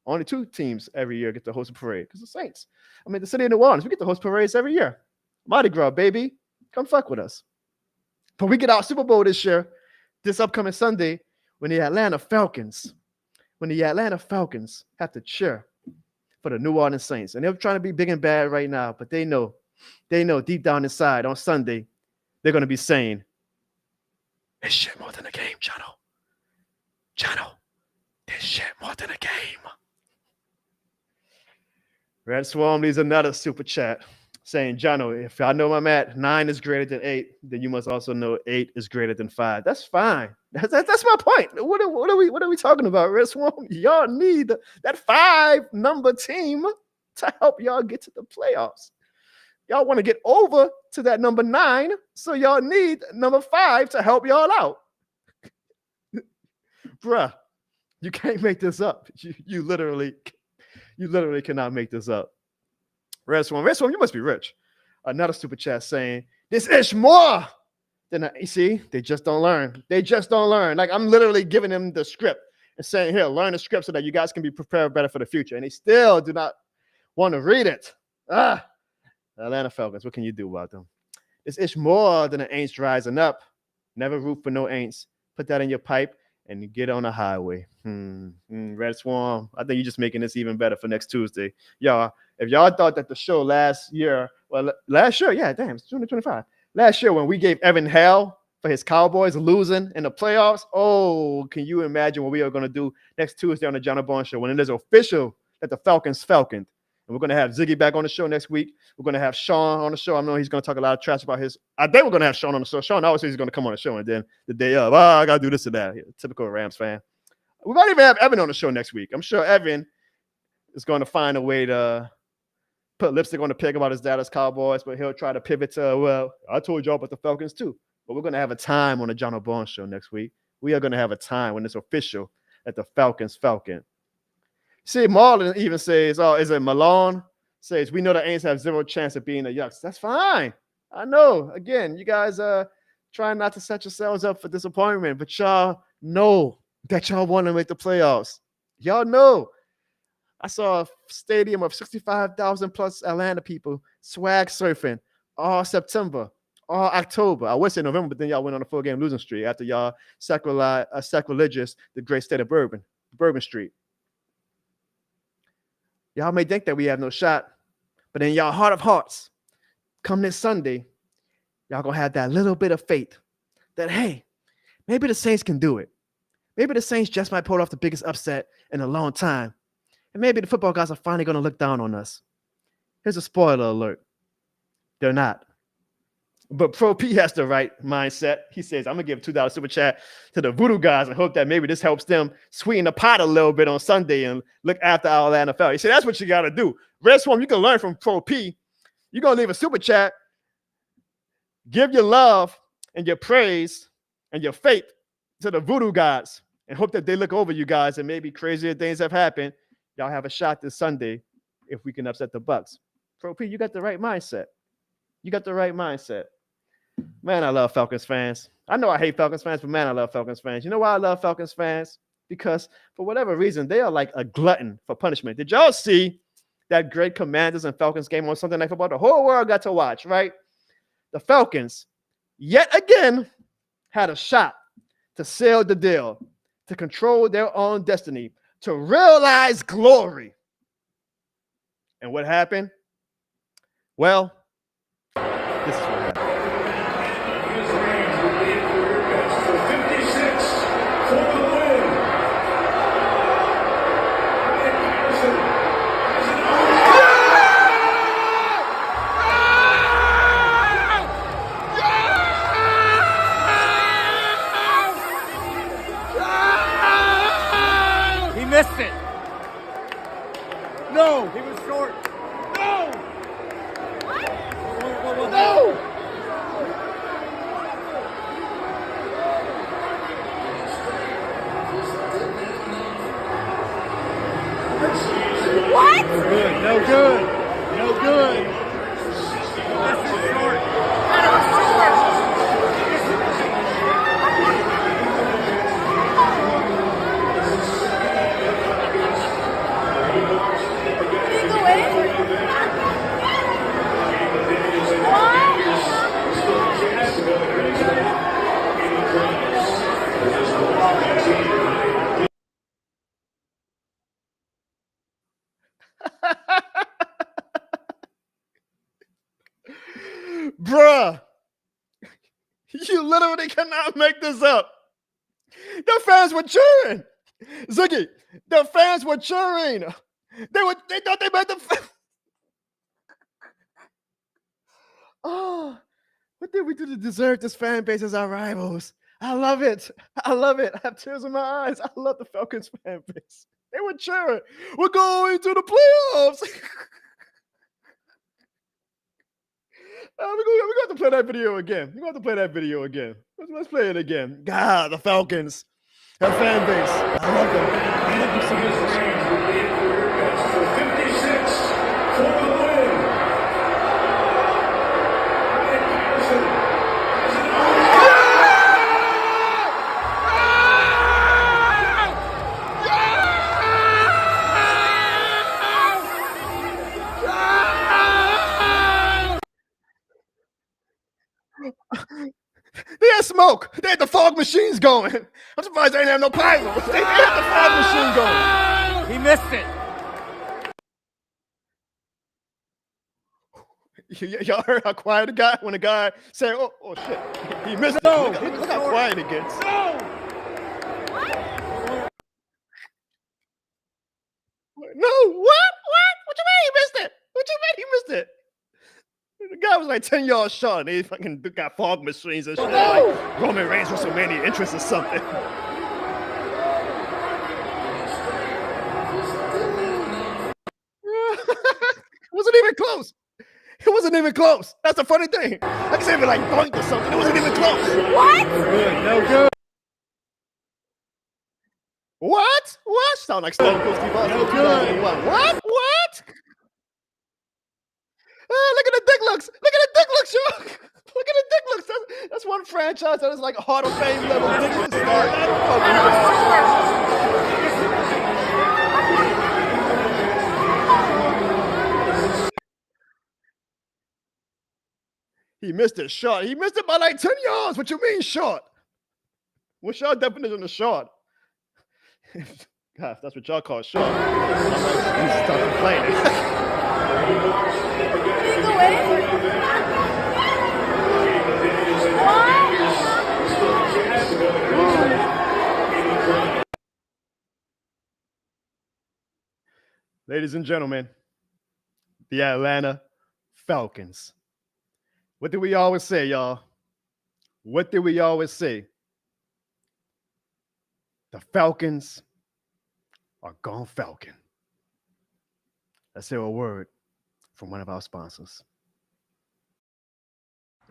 Only two teams every year get to host a parade because the Saints. I mean, the city of New Orleans, we get to host parades every year. Mardi Gras, baby. Come fuck with us. But we get our Super Bowl this year, this upcoming Sunday, when the Atlanta Falcons have to cheer for the New Orleans Saints. And they're trying to be big and bad right now, but they know deep down inside on Sunday, they're going to be saying, it's shit more than a game, Jono. This shit more than a game. Red Swarm leaves another super chat saying, Jono, if I know I'm at 9 is greater than 8, then you must also know 8 is greater than 5. That's fine. That's my point. What are we talking about, Red Swarm? Y'all need that 5 number team to help y'all get to the playoffs. Y'all want to get over to that number 9, so y'all need number 5 to help y'all out. Bruh, you can't make this up. You literally cannot make this up. Red Swarm, you must be rich. Another super chat saying, this is more than you see, they just don't learn. They just don't learn. Like, I'm literally giving them the script and saying, here, learn the script so that you guys can be prepared better for the future. And they still do not want to read it. Atlanta Falcons, what can you do about them? This is more than an Aints rising up. Never root for no Aints. Put that in your pipe and you get on the highway. Red Swarm, I think you're just making this even better for next Tuesday. Y'all, if y'all thought that the show last year, yeah, damn, it's 2025. Last year when we gave Evan hell for his Cowboys losing in the playoffs, oh, can you imagine what we are going to do next Tuesday on the John Bourne Show when it is official that the Falcons falconed? And we're going to have Ziggy back on the show next week. We're going to have Sean on the show. I know he's going to talk a lot of trash about his. I think we're going to have Sean on the show. Sean always says he's going to come on the show, and then the day of, I got to do this or that. Typical Rams fan. We might even have Evan on the show next week. I'm sure Evan is going to find a way to put lipstick on the pig about his Dallas Cowboys, but he'll try to pivot to, well, I told y'all about the Falcons too. But we're going to have a time on the John Bourne Show next week. We are going to have a time when it's official that the Falcons falcon. See, Marlon even says, oh, is it Malone? Says, we know the Aints have zero chance of being the Yucks. That's fine. I know. Again, you guys are trying not to set yourselves up for disappointment, but y'all know that y'all want to make the playoffs. Y'all know. I saw a stadium of 65,000 plus Atlanta people swag surfing all September, all October. I would say November, but then y'all went on a 4-game losing streak after y'all sacrilegious the great state of Bourbon Street. Y'all may think that we have no shot, but in y'all heart of hearts, come this Sunday, y'all going to have that little bit of faith that, hey, maybe the Saints can do it. Maybe the Saints just might pull off the biggest upset in a long time. And maybe the football guys are finally going to look down on us. Here's a spoiler alert. They're not. But Pro P has the right mindset. He says, I'm going to give $2 super chat to the Voodoo guys and hope that maybe this helps them sweeten the pot a little bit on Sunday and look after our NFL. He said, that's what you got to do. Red Swarm, you can learn from Pro P. You're going to leave a super chat. Give your love and your praise and your faith to the Voodoo guys and hope that they look over you guys and maybe crazier things have happened. Y'all have a shot this Sunday if we can upset the Bucs. Pro P, you got the right mindset. You got the right mindset. Man, I love Falcons fans. I know I hate Falcons fans, but man, I love Falcons fans. You know why I love Falcons fans? Because for whatever reason, they are like a glutton for punishment. Did y'all see that great Commanders and Falcons game on Sunday Night Football? The whole world got to watch, right? The Falcons, yet again, had a shot to seal the deal, to control their own destiny, to realize glory. And what happened? Well, this is what happened. Missed it. No, he was short. No. What? No. What? No good. No good. This is short. Bruh, you literally cannot make this up. The fans were cheering. Ziggy, the fans were cheering. They thought they made the. Oh, what did we do to deserve this fan base as our rivals? I love it. I love it. I have tears in my eyes. I love the Falcons fan base. They were cheering. We're going to the playoffs. We're going to play that video again. We're going to play that video again. Let's play it again. God, the Falcons. Their fan base. I love them. I love them so much. 56 for the win. They had smoke. They had the fog machines going. I'm surprised they didn't have no pyros. They had the fog machine going. He missed it. Y'all heard how quiet it got when the guy said, oh shit. He missed it. Look how quiet it gets. No, what? What you mean he missed it? What you mean he missed it? The guy was like 10 yards short, and they fucking got fog machines and shit. Like Roman Reigns WrestleMania entrance or something. It wasn't even close. It wasn't even close. That's the funny thing. I can say it like boink or something. It wasn't even close. What? No good. What? Sound like Stone Cold Steve Austin. No good. What? Look at the dick looks. Look at the dick looks, yo. Look at the dick looks. That's one franchise that is like a Hall of Fame level dick looks. He missed it short. He missed it by like 10 yards. What you mean short? What's your definition of short? God, if that's what y'all call short, I'm like, start complaining. Ladies and gentlemen, the Atlanta Falcons. What did we always say, y'all? What did we always say? The Falcons are Gon Falcon. Let's hear a word from one of our sponsors.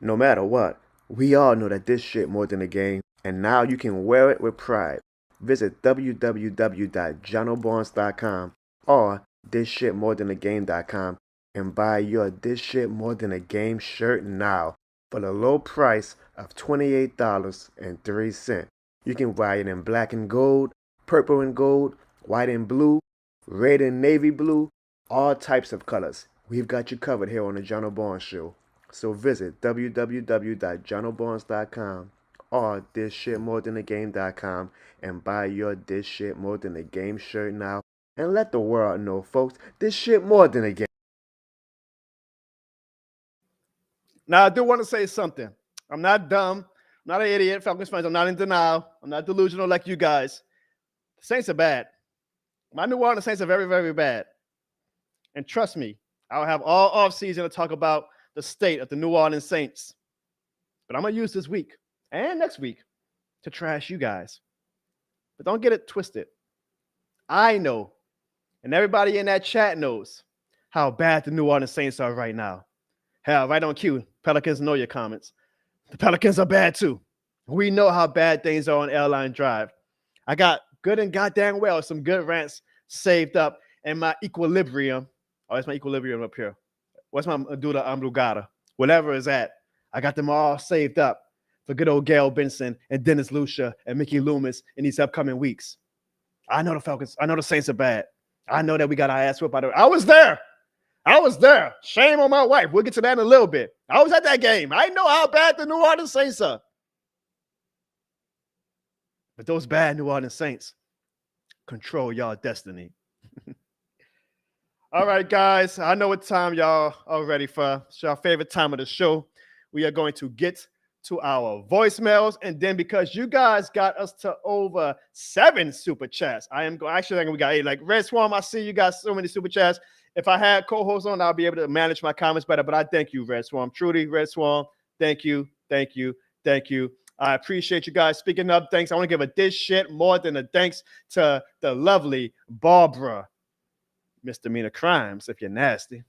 No matter what, we all know that this shit more than a game, and now you can wear it with pride. Visit www.johnobonds.com or thisshitmorethanagame.com and buy your This Shit More Than a Game shirt now for the low price of $28.03. You can buy it in black and gold, purple and gold, white and blue, red and navy blue, all types of colors. We've got you covered here on the John O'Barnes Show. So visit www.johnobonds.com or thisshitmorethanagame.com and buy your This Shit More Than a Game shirt now and let the world know, folks, this shit more than a game. Now, I do want to say something. I'm not dumb. I'm not an idiot. Falcons fans, I'm not in denial. I'm not delusional like you guys. The Saints are bad. My New Orleans Saints are very, very bad. And trust me, I'll have all offseason to talk about the state of the New Orleans Saints. But I'm going to use this week and next week to trash you guys. But don't get it twisted. I know, and everybody in that chat knows how bad the New Orleans Saints are right now. Hell, right on cue, Pelicans know your comments. The Pelicans are bad too. We know how bad things are on Airline Drive. I got good and goddamn well some good rants saved up in my equilibrium. Oh, it's my equilibrium up here. What's my medulla oblongata? Whatever is at. I got them all saved up for good old Gail Benson and Dennis Lucia and Mickey Loomis in these upcoming weeks. I know the Falcons. I know the Saints are bad. I know that we got our ass whipped by the. I was there. Shame on my wife. We'll get to that in a little bit. I was at that game. I know how bad the New Orleans Saints are. But those bad New Orleans Saints control y'all destiny. All right, guys. I know what time y'all are ready for. It's your favorite time of the show. We are going to get to our voicemails. And then because you guys got us to over 7 super chats, I think we got 8. Like Red Swarm, I see you got so many super chats. If I had co-hosts on, I'll be able to manage my comments better. But I thank you, Red Swarm. Trudy, Red Swarm, thank you. I appreciate you guys. Speaking of thanks, I want to give a this shit more than a thanks to the lovely Barbara. Misdemeanor crimes, if you're nasty.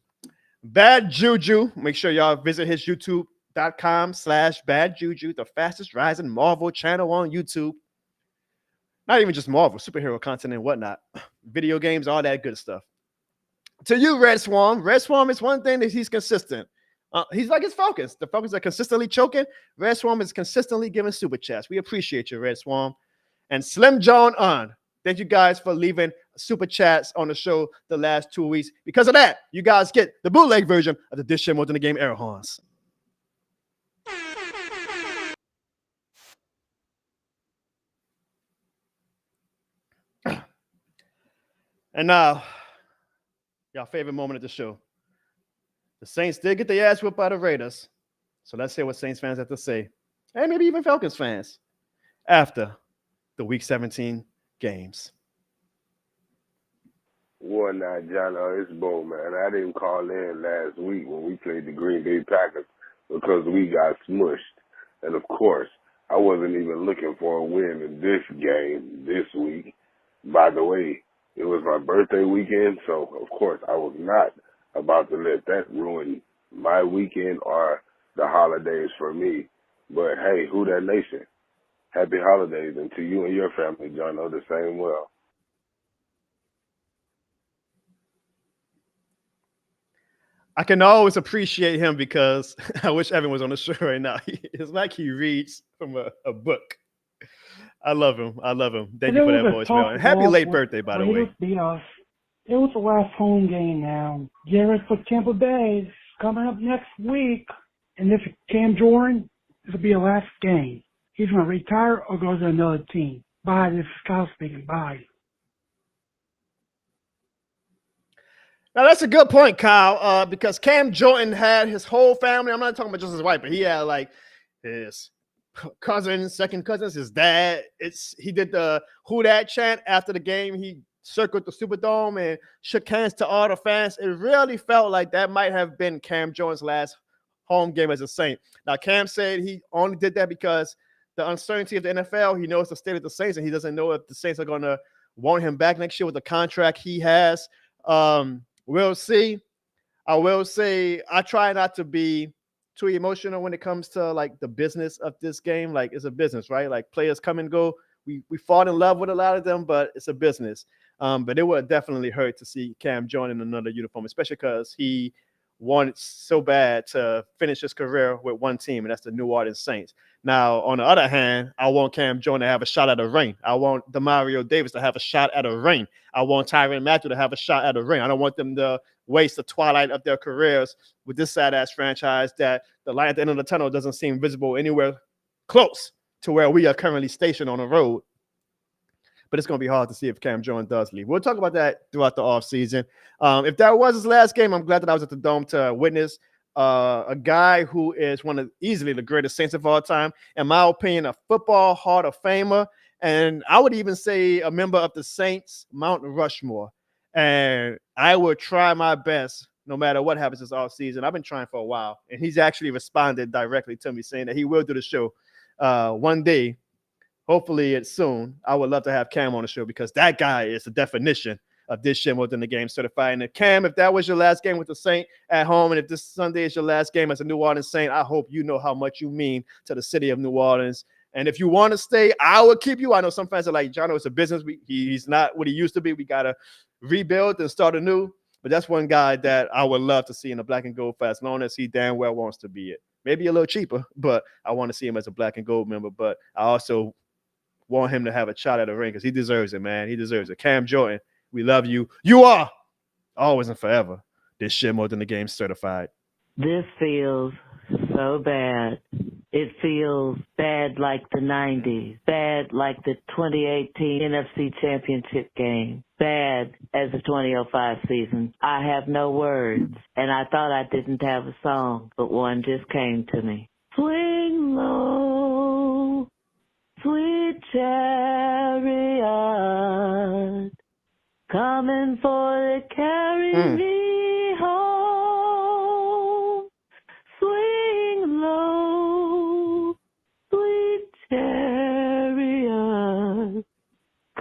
Bad Juju. Make sure y'all visit his youtube.com/Bad Juju, the fastest rising Marvel channel on YouTube. Not even just Marvel, superhero content and whatnot. Video games, all that good stuff. To you, Red Swarm. Red Swarm is one thing that he's consistent. He's like his Falcons. The Falcons are consistently choking. Red Swarm is consistently giving super chats. We appreciate you, Red Swarm. And Slim John on. Thank you guys for leaving super chats on the show the last 2 weeks. Because of that, you guys get the bootleg version of the This Shit More Than the Game air horns. And now, y'all favorite moment of the show. The Saints did get their ass whipped by the Raiders. So let's hear what Saints fans have to say. And maybe even Falcons fans after the Week 17 games. One night, John, it's Bo, man. I didn't call in last week when we played the Green Bay Packers because we got smushed. And, of course, I wasn't even looking for a win in this game this week. By the way, it was my birthday weekend, so, of course, I was not about to let that ruin my weekend or the holidays for me. But, hey, who that nation? Happy holidays, and to you and your family, John, the same well. I can always appreciate him because I wish Evan was on the show right now. It's like he reads from a book. I love him. I love him. Thank you for that voicemail. And happy late birthday, by the way. It was the last home game now. Get ready for Tampa Bay. It's coming up next week. And if Cam Jordan, this will be the last game. He's going to retire or go to another team. Bye. This is Kyle speaking. Bye. Now, that's a good point, Kyle, because Cam Jordan had his whole family. I'm not talking about just his wife, but he had like his cousins, second cousins, his dad. He did the who dat chant after the game. He circled the Superdome and shook hands to all the fans. It really felt like that might have been Cam Jordan's last home game as a Saint. Now, Cam said he only did that because the uncertainty of the NFL, he knows the state of the Saints, and he doesn't know if the Saints are going to want him back next year with the contract he has. We'll see. I will say I try not to be too emotional when it comes to like the business of this game. Like it's a business, right? Like players come and go. We fall in love with a lot of them, but it's a business. But it would definitely hurt to see Cam joining another uniform, especially because he wanted so bad to finish his career with one team, and that's the New Orleans Saints. Now, on the other hand, I want Cam Jordan to have a shot at a ring. I want Demario Davis to have a shot at a ring. I want Tyrann Mathieu to have a shot at a ring. I don't want them to waste the twilight of their careers with this sad-ass franchise that the light at the end of the tunnel doesn't seem visible anywhere close to where we are currently stationed on the road. But it's going to be hard to see if Cam Jordan does leave. We'll talk about that throughout the offseason. If that was his last game, I'm glad that I was at the Dome to witness a guy who is one of easily the greatest Saints of all time. In my opinion, a football Hall of Famer. And I would even say a member of the Saints Mount Rushmore. And I would try my best no matter what happens this offseason. I've been trying for a while. And he's actually responded directly to me saying that he will do the show one day. Hopefully it's soon. I would love to have Cam on the show because that guy is the definition of this shit more than the game certified. And Cam, if that was your last game with the Saint at home, and if this Sunday is your last game as a New Orleans Saint, I hope you know how much you mean to the city of New Orleans. And if you want to stay, I will keep you. I know some fans are like, Jono, it's a business. He's not what he used to be. We got to rebuild and start anew. But that's one guy that I would love to see in the black and gold for as long as he damn well wants to be it. Maybe a little cheaper, but I want to see him as a black and gold member. But I also want him to have a shot at a ring because he deserves it, man. He deserves it. Cam Jordan, we love you. You are always and forever this shit more than the game certified. This feels so bad. It feels bad like the 90s, bad like the 2018 NFC Championship game, bad as the 2005 season. I have no words, and I thought I didn't have a song, but one just came to me. Swing low, sweet chariot, coming for to carry me home. Swing low, sweet chariot,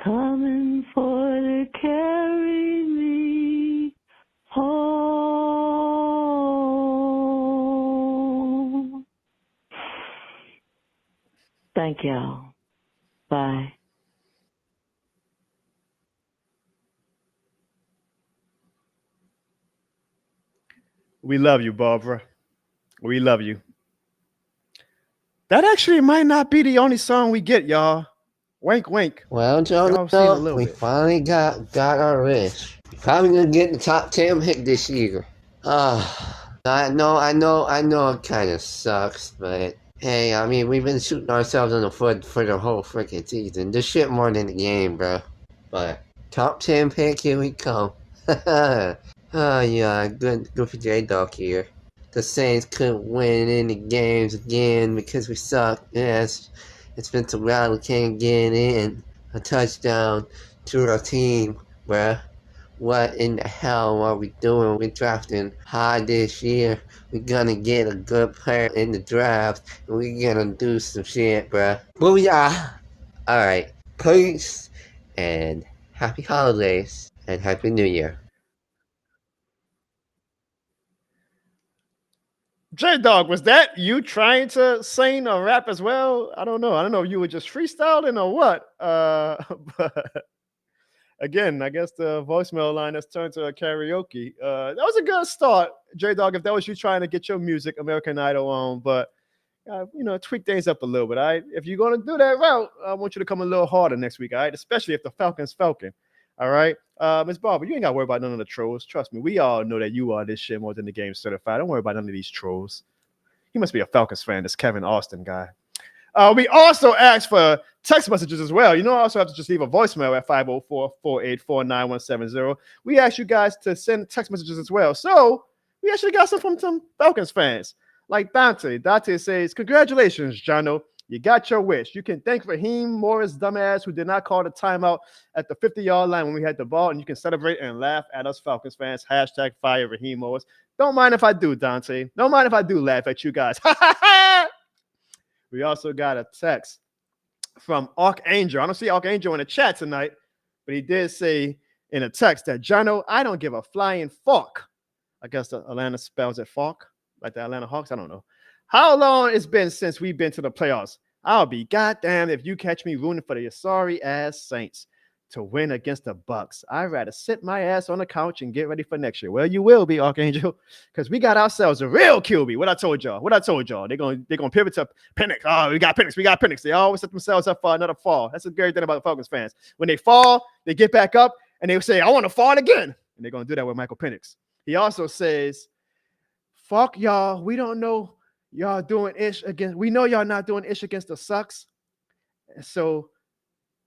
coming for to carry me home. Thank y'all. Bye. We love you, Barbara. We love you. That actually might not be the only song we get, y'all. Wink, wink. Well, Y'all seen a Jonah, little we bit. finally got our wish. Probably gonna get the top 10 pick this year. I know it kind of sucks, but hey, I mean, we've been shooting ourselves in the foot for the whole freaking season. This shit more than the game, bro. But top 10 pick, here we come. Oh yeah, good for J-Dog here. The Saints couldn't win any games again because we suck. Yes, it's been so while we can't get in a touchdown to our team, bruh. What in the hell are we doing? We're drafting high this year. We're gonna get a good player in the draft, and we're gonna do some shit, bruh. Booyah! Alright, peace, and happy holidays, and happy new year. J-Dog, was that you trying to sing or rap as well? I don't know. I don't know if you were just freestyling or what. But again, I guess the voicemail line has turned to a karaoke. That was a good start, J-Dog, if that was you trying to get your music, American Idol, on. But, tweak things up a little bit, all right? If you're going to do that route, I want you to come a little harder next week, all right? Especially if the Falcons Falcon, all right? Ms. Barber, you ain't got to worry about none of the trolls. Trust me, we all know that you are this shit more than the game certified. Don't worry about none of these trolls. He must be a Falcons fan, this Kevin Austin guy. We also asked for text messages as well. You know, I also have to just leave a voicemail at 504-484-9170. We asked you guys to send text messages as well. So we actually got some from some Falcons fans, like Dante. Dante says, "Congratulations, Jono. You got your wish. You can thank Raheem Morris, dumbass, who did not call the timeout at the 50-yard line when we had the ball, and you can celebrate and laugh at us Falcons fans. Hashtag fire Raheem Morris." Don't mind if I do, Dante. Don't mind if I do laugh at you guys. We also got a text from Archangel. I don't see Archangel in the chat tonight, but he did say in a text that, "Jono, I don't give a flying fuck." I guess the Atlanta spells it fuck, like the Atlanta Hawks. I don't know. "How long it's been since we've been to the playoffs? I'll be goddamn if you catch me rooting for the sorry ass Saints to win against the Bucs. I'd rather sit my ass on the couch and get ready for next year." Well, you will be, Archangel, because we got ourselves a real QB. What I told y'all. They're gonna pivot to Penix. Oh, we got Penix. They always set themselves up for another fall. That's the great thing about the Falcons fans. When they fall, they get back up and they say, "I want to fall again." And they're gonna do that with Michael Penix. He also says, "Fuck y'all. We don't know y'all doing ish against. We know y'all not doing ish against the Sucks. So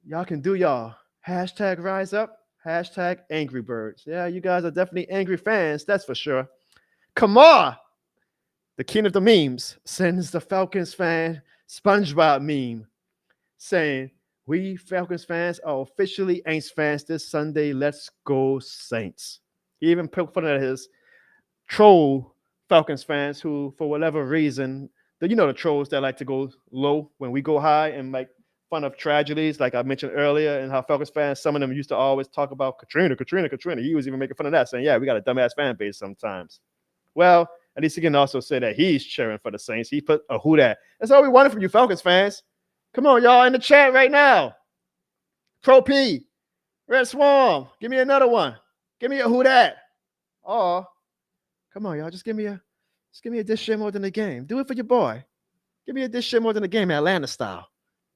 y'all can do y'all. Hashtag rise up. Hashtag angry birds." Yeah, you guys are definitely angry fans. That's for sure. Kamar, the king of the memes, sends the Falcons fan SpongeBob meme saying, "We Falcons fans are officially Aints fans this Sunday. Let's go Saints." He even put fun at his troll Falcons fans who, for whatever reason, the trolls that like to go low when we go high and make fun of tragedies, like I mentioned earlier, and how Falcons fans, some of them used to always talk about Katrina. He was even making fun of that, saying, "Yeah, we got a dumbass fan base sometimes." Well, at least he can also say that he's cheering for the Saints. He put a who dat. That's all we wanted from you Falcons fans. Come on, y'all, in the chat right now. Pro P, Red Swarm, give me another one. Give me a who dat. Oh, come on, y'all, just give me a this shit more than the game. Do it for your boy. Give me a this shit more than the game, Atlanta style.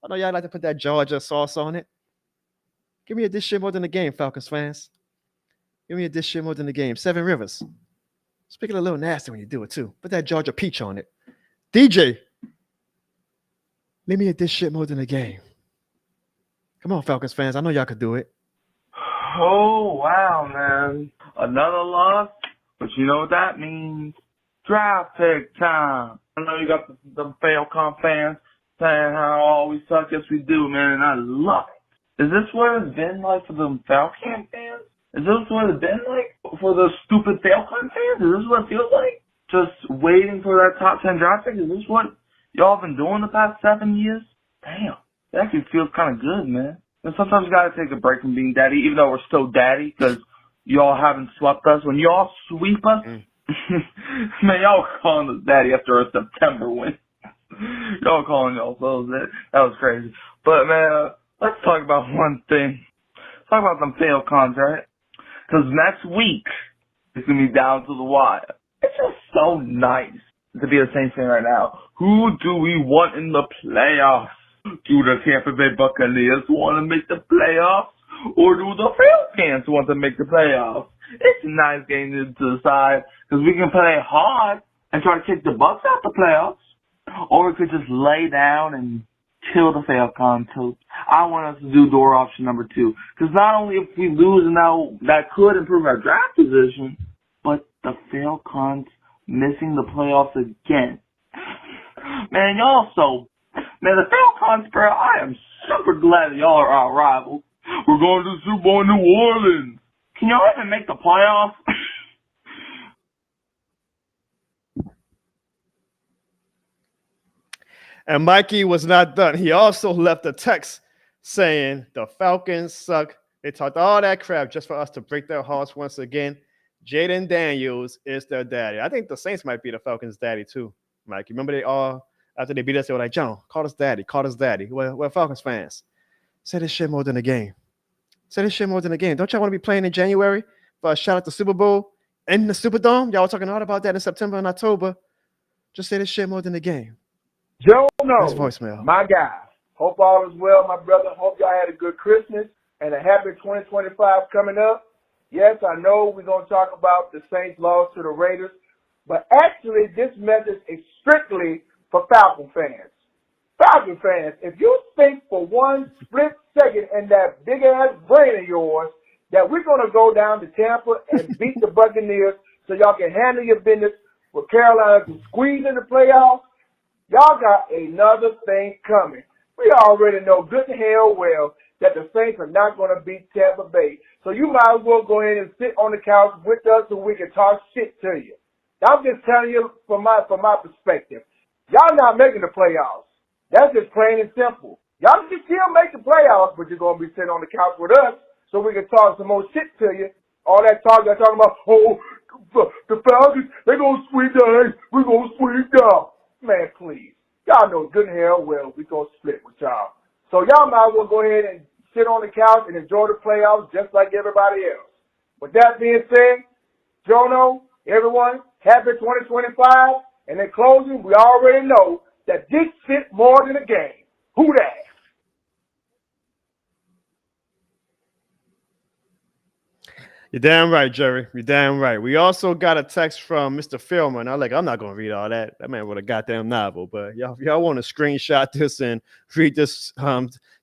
I know y'all like to put that Georgia sauce on it. Give me a this shit more than the game, Falcons fans. Give me a this shit more than the game. Seven Rivers. Speaking a little nasty when you do it, too. Put that Georgia peach on it. DJ, leave me a this shit more than the game. Come on, Falcons fans. I know y'all could do it. Oh, wow, man. Another loss, but you know what that means. Draft pick time. I know you got the Falcon fans saying how we suck. Yes, we do, man, and I love it. Is this what it's been like for the Falcon fans? Is this what it's been like for the stupid Falcon fans? Is this what it feels like? Just waiting for that top 10 draft pick? Is this what y'all been doing the past 7 years? Damn. It actually feels kind of good, man. And sometimes you gotta take a break from being daddy, even though we're still daddy, because y'all haven't swept us. When y'all sweep us, man, y'all calling us daddy after a September win. Y'all calling yourselves that. That was crazy. But, man, let's talk about one thing. Talk about them Falcons, right? Because next week, it's going to be down to the wire. It's just so nice to be a Saints fan right now. Who do we want in the playoffs? Do the Tampa Bay Buccaneers want to make the playoffs? Or do the Falcons want to make the playoffs? It's a nice game to decide because we can play hard and try to kick the Bucs out the playoffs. Or we could just lay down and kill the Falcons too. I want us to do door option number 2. Because not only if we lose now, that could improve our draft position, but the Falcons missing the playoffs again. Man, man, the Falcons, bro, I am super glad that y'all are our rivals. We're going to the Super Bowl in New Orleans. Can y'all even make the playoffs? And Mikey was not done. He also left a text saying the Falcons suck. They talked all that crap just for us to break their hearts once again. Jaden Daniels is their daddy. I think the Saints might be the Falcons' daddy too, Mikey. Remember they all, after they beat us, they were like, John, call us daddy, call us daddy. We're Falcons fans. Say this shit more than a game. Say this shit more than a game. Don't y'all want to be playing in January for a shot at the Super Bowl in the Superdome? Y'all were talking all about that in September and October. Just say this shit more than a game. Joe, no, voicemail. My guy. Hope all is well, my brother. Hope y'all had a good Christmas and a happy 2025 coming up. Yes, I know we're going to talk about the Saints' loss to the Raiders, but actually this message is strictly for Falcon fans. Falcon fans, if you think for one split second in that big-ass brain of yours that we're going to go down to Tampa and beat the Buccaneers so y'all can handle your business with Carolina to squeeze in the playoffs, y'all got another thing coming. We already know good and hell well that the Saints are not going to beat Tampa Bay. So you might as well go ahead and sit on the couch with us so we can talk shit to you. I'm just telling you from my perspective. Y'all not making the playoffs. That's just plain and simple. Y'all can still make the playoffs, but you're going to be sitting on the couch with us so we can talk some more shit to you. All that talk they're talking about, the Falcons, they're going to sweep the we're going to sweep y'all. Man, please. Y'all know good and hell well we're going to split with y'all. So y'all might as well go ahead and sit on the couch and enjoy the playoffs just like everybody else. With that being said, Jono, everyone, happy 2025. And in closing, we already know that this shit more than a game. Who that? You're damn right, Jerry. You're damn right. We also got a text from Mr. Philman. I'm not going to read all that. That man wrote a goddamn novel. But y'all want to screenshot this and read this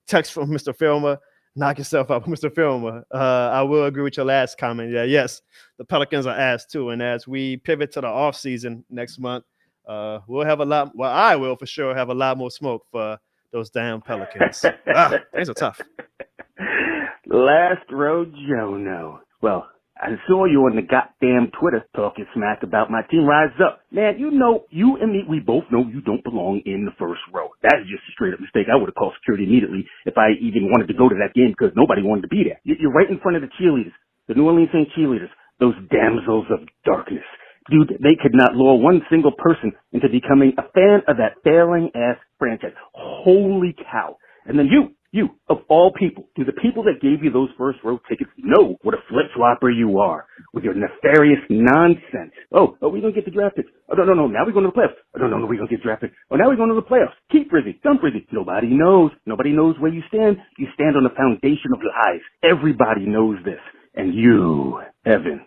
text from Mr. Philman, knock yourself up, Mr. Philman. I will agree with your last comment. Yeah, yes, the Pelicans are ass too. And as we pivot to the offseason next month, we'll have I will for sure have a lot more smoke for those damn Pelicans. Things are tough. Last row Jono. Well, I saw you on the goddamn Twitter talking smack about my team. Rise up. Man, you know, you and me, we both know you don't belong in the first row. That is just a straight up mistake. I would have called security immediately if I even wanted to go to that game because nobody wanted to be there. You're right in front of the cheerleaders, the New Orleans Saints cheerleaders, those damsels of darkness. Dude, they could not lure one single person into becoming a fan of that failing-ass franchise. Holy cow. And then you, of all people, do the people that gave you those first row tickets know what a flip-flopper you are with your nefarious nonsense? Oh, we don't get the draft picks. Oh, no, now we're going to the playoffs. Oh, no, we don't get drafted. Oh, now we're going to the playoffs. Keep Frizzy, dump Frizzy. Nobody knows. Nobody knows where you stand. You stand on the foundation of lies. Everybody knows this. And you, Evan,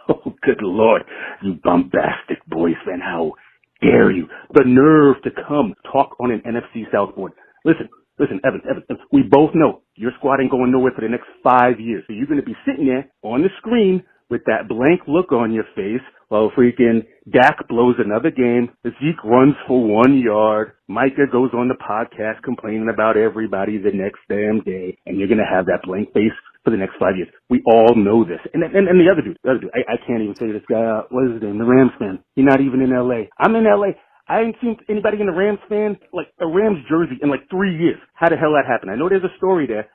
oh, good Lord, you bombastic boys fan, how dare you? The nerve to come talk on an NFC South board. Listen, Evan, we both know your squad ain't going nowhere for the next 5 years. So you're going to be sitting there on the screen with that blank look on your face while freaking Dak blows another game. Zeke runs for 1 yard. Micah goes on the podcast complaining about everybody the next damn day. And you're going to have that blank face for the next 5 years. We all know this. And the other dude, I can't even say this guy, what is his name? The Rams fan. He's not even in LA. I'm in LA. I ain't seen anybody in the Rams fan, like a Rams jersey in like 3 years. How the hell that happened? I know there's a story there,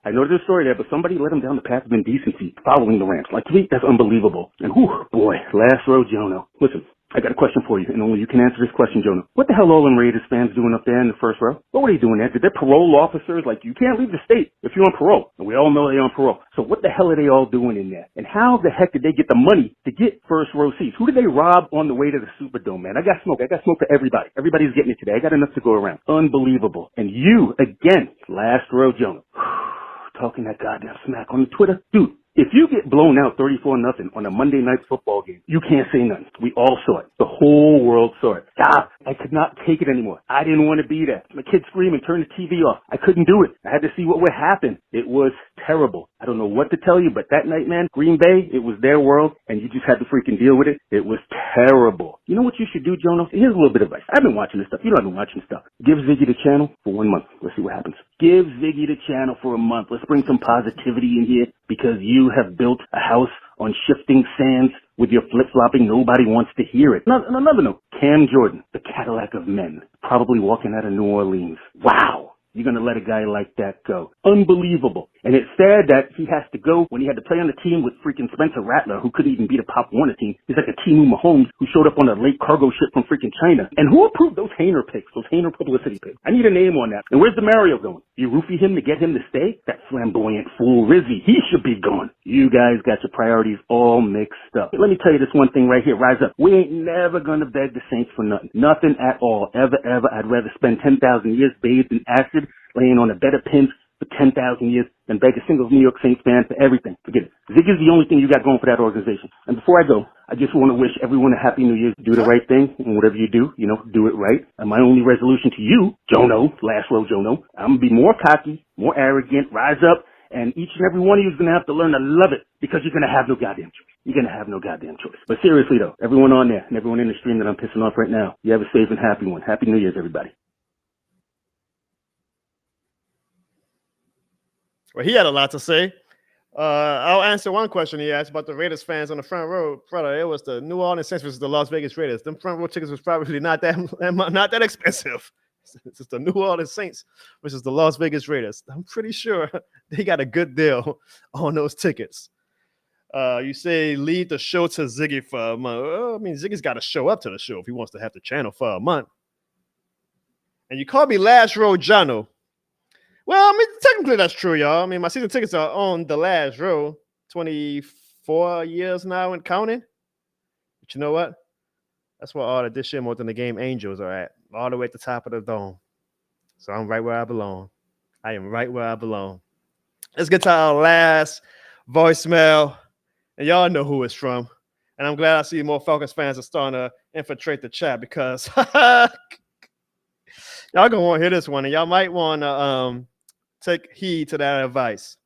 but somebody led him down the path of indecency following the Rams. Like, to me, that's unbelievable. And whew, boy, last row Jono. Listen, I got a question for you, and only you can answer this question, Jonah. What the hell are all them Raiders fans doing up there in the first row? What were they doing there? Did their parole officers, like, you can't leave the state if you're on parole? And we all know they're on parole. So what the hell are they all doing in there? And how the heck did they get the money to get first row seats? Who did they rob on the way to the Superdome, man? I got smoke. I got smoke for everybody. Everybody's getting it today. I got enough to go around. Unbelievable. And you, again, last row, Jonah, talking that goddamn smack on Twitter. Dude, if you get blown out 34-0 on a Monday night football game, you can't say nothing. We all saw it. The whole world saw it. I could not take it anymore. I didn't want to be there. My kids screaming, turn the TV off. I couldn't do it. I had to see what would happen. It was terrible. I don't know what to tell you, but that night, man, Green Bay, it was their world, and you just had to freaking deal with it. It was terrible. You know what you should do, Jonas? Here's a little bit of advice. I've been watching this stuff. You know I've been watching stuff. Give Ziggy the channel for 1 month. Let's see what happens. Give Ziggy the channel for a month. Let's bring some positivity in here because you have built a house on shifting sands with your flip-flopping. Nobody wants to hear it. Another note. Cam Jordan, the Cadillac of men, probably walking out of New Orleans. Wow. You're going to let a guy like that go. Unbelievable. And it's sad that he has to go when he had to play on the team with freaking Spencer Rattler, who couldn't even beat a Pop Warner team. He's like a Timu Mahomes who showed up on a late cargo ship from freaking China. And who approved those Hainer picks, those Hainer publicity picks? I need a name on that. And where's the Mario going? You roofie him to get him to stay? That flamboyant fool Rizzy, he should be gone. You guys got your priorities all mixed up. Let me tell you this one thing right here. Rise up. We ain't never going to beg the Saints for nothing. Nothing at all. Ever. I'd rather spend 10,000 years bathed in acid laying on a bed of pins for 10,000 years than beg a single New York Saints fan for everything. Forget it. Ziggy's the only thing you got going for that organization. And before I go, I just want to wish everyone a happy New Year. Do the right thing, and whatever you do, do it right. And my only resolution to you, Jono, last row Jono, I'm going to be more cocky, more arrogant, rise up, and each and every one of you is going to have to learn to love it because you're going to have no goddamn choice. You're going to have no goddamn choice. But seriously, though, everyone on there and everyone in the stream that I'm pissing off right now, you have a safe and happy one. Happy New Year's, everybody. Well, he had a lot to say. I'll answer one question he asked about the Raiders fans on the front row. Brother, it was the New Orleans Saints versus the Las Vegas Raiders. Them front row tickets was probably not that expensive. It's just the New Orleans Saints versus the Las Vegas Raiders. I'm pretty sure they got a good deal on those tickets. You say leave the show to Ziggy for a month. Well, I mean, Ziggy's got to show up to the show if he wants to have the channel for a month. And you called me last row Jono. Well, I mean, technically that's true, y'all. I mean, my season tickets are on the last row, 24 years now and counting. But you know what? That's where all the this year more than the game angels are at, all the way at the top of the dome. So I'm right where I belong. I am right where I belong. Let's get to our last voicemail, and y'all know who it's from. And I'm glad I see more Falcons fans are starting to infiltrate the chat because y'all gonna want to hear this one, and y'all might want to take heed to that advice.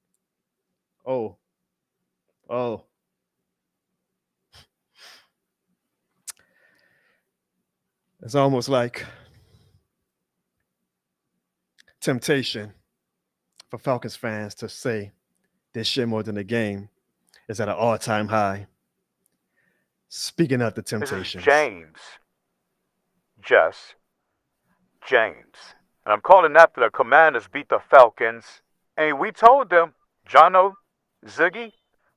Oh. It's almost like temptation for Falcons fans to say this shit more than the game is at an all-time high. Speaking of the temptations. James. And I'm calling after the Commanders beat the Falcons. And we told them, Jono, Ziggy,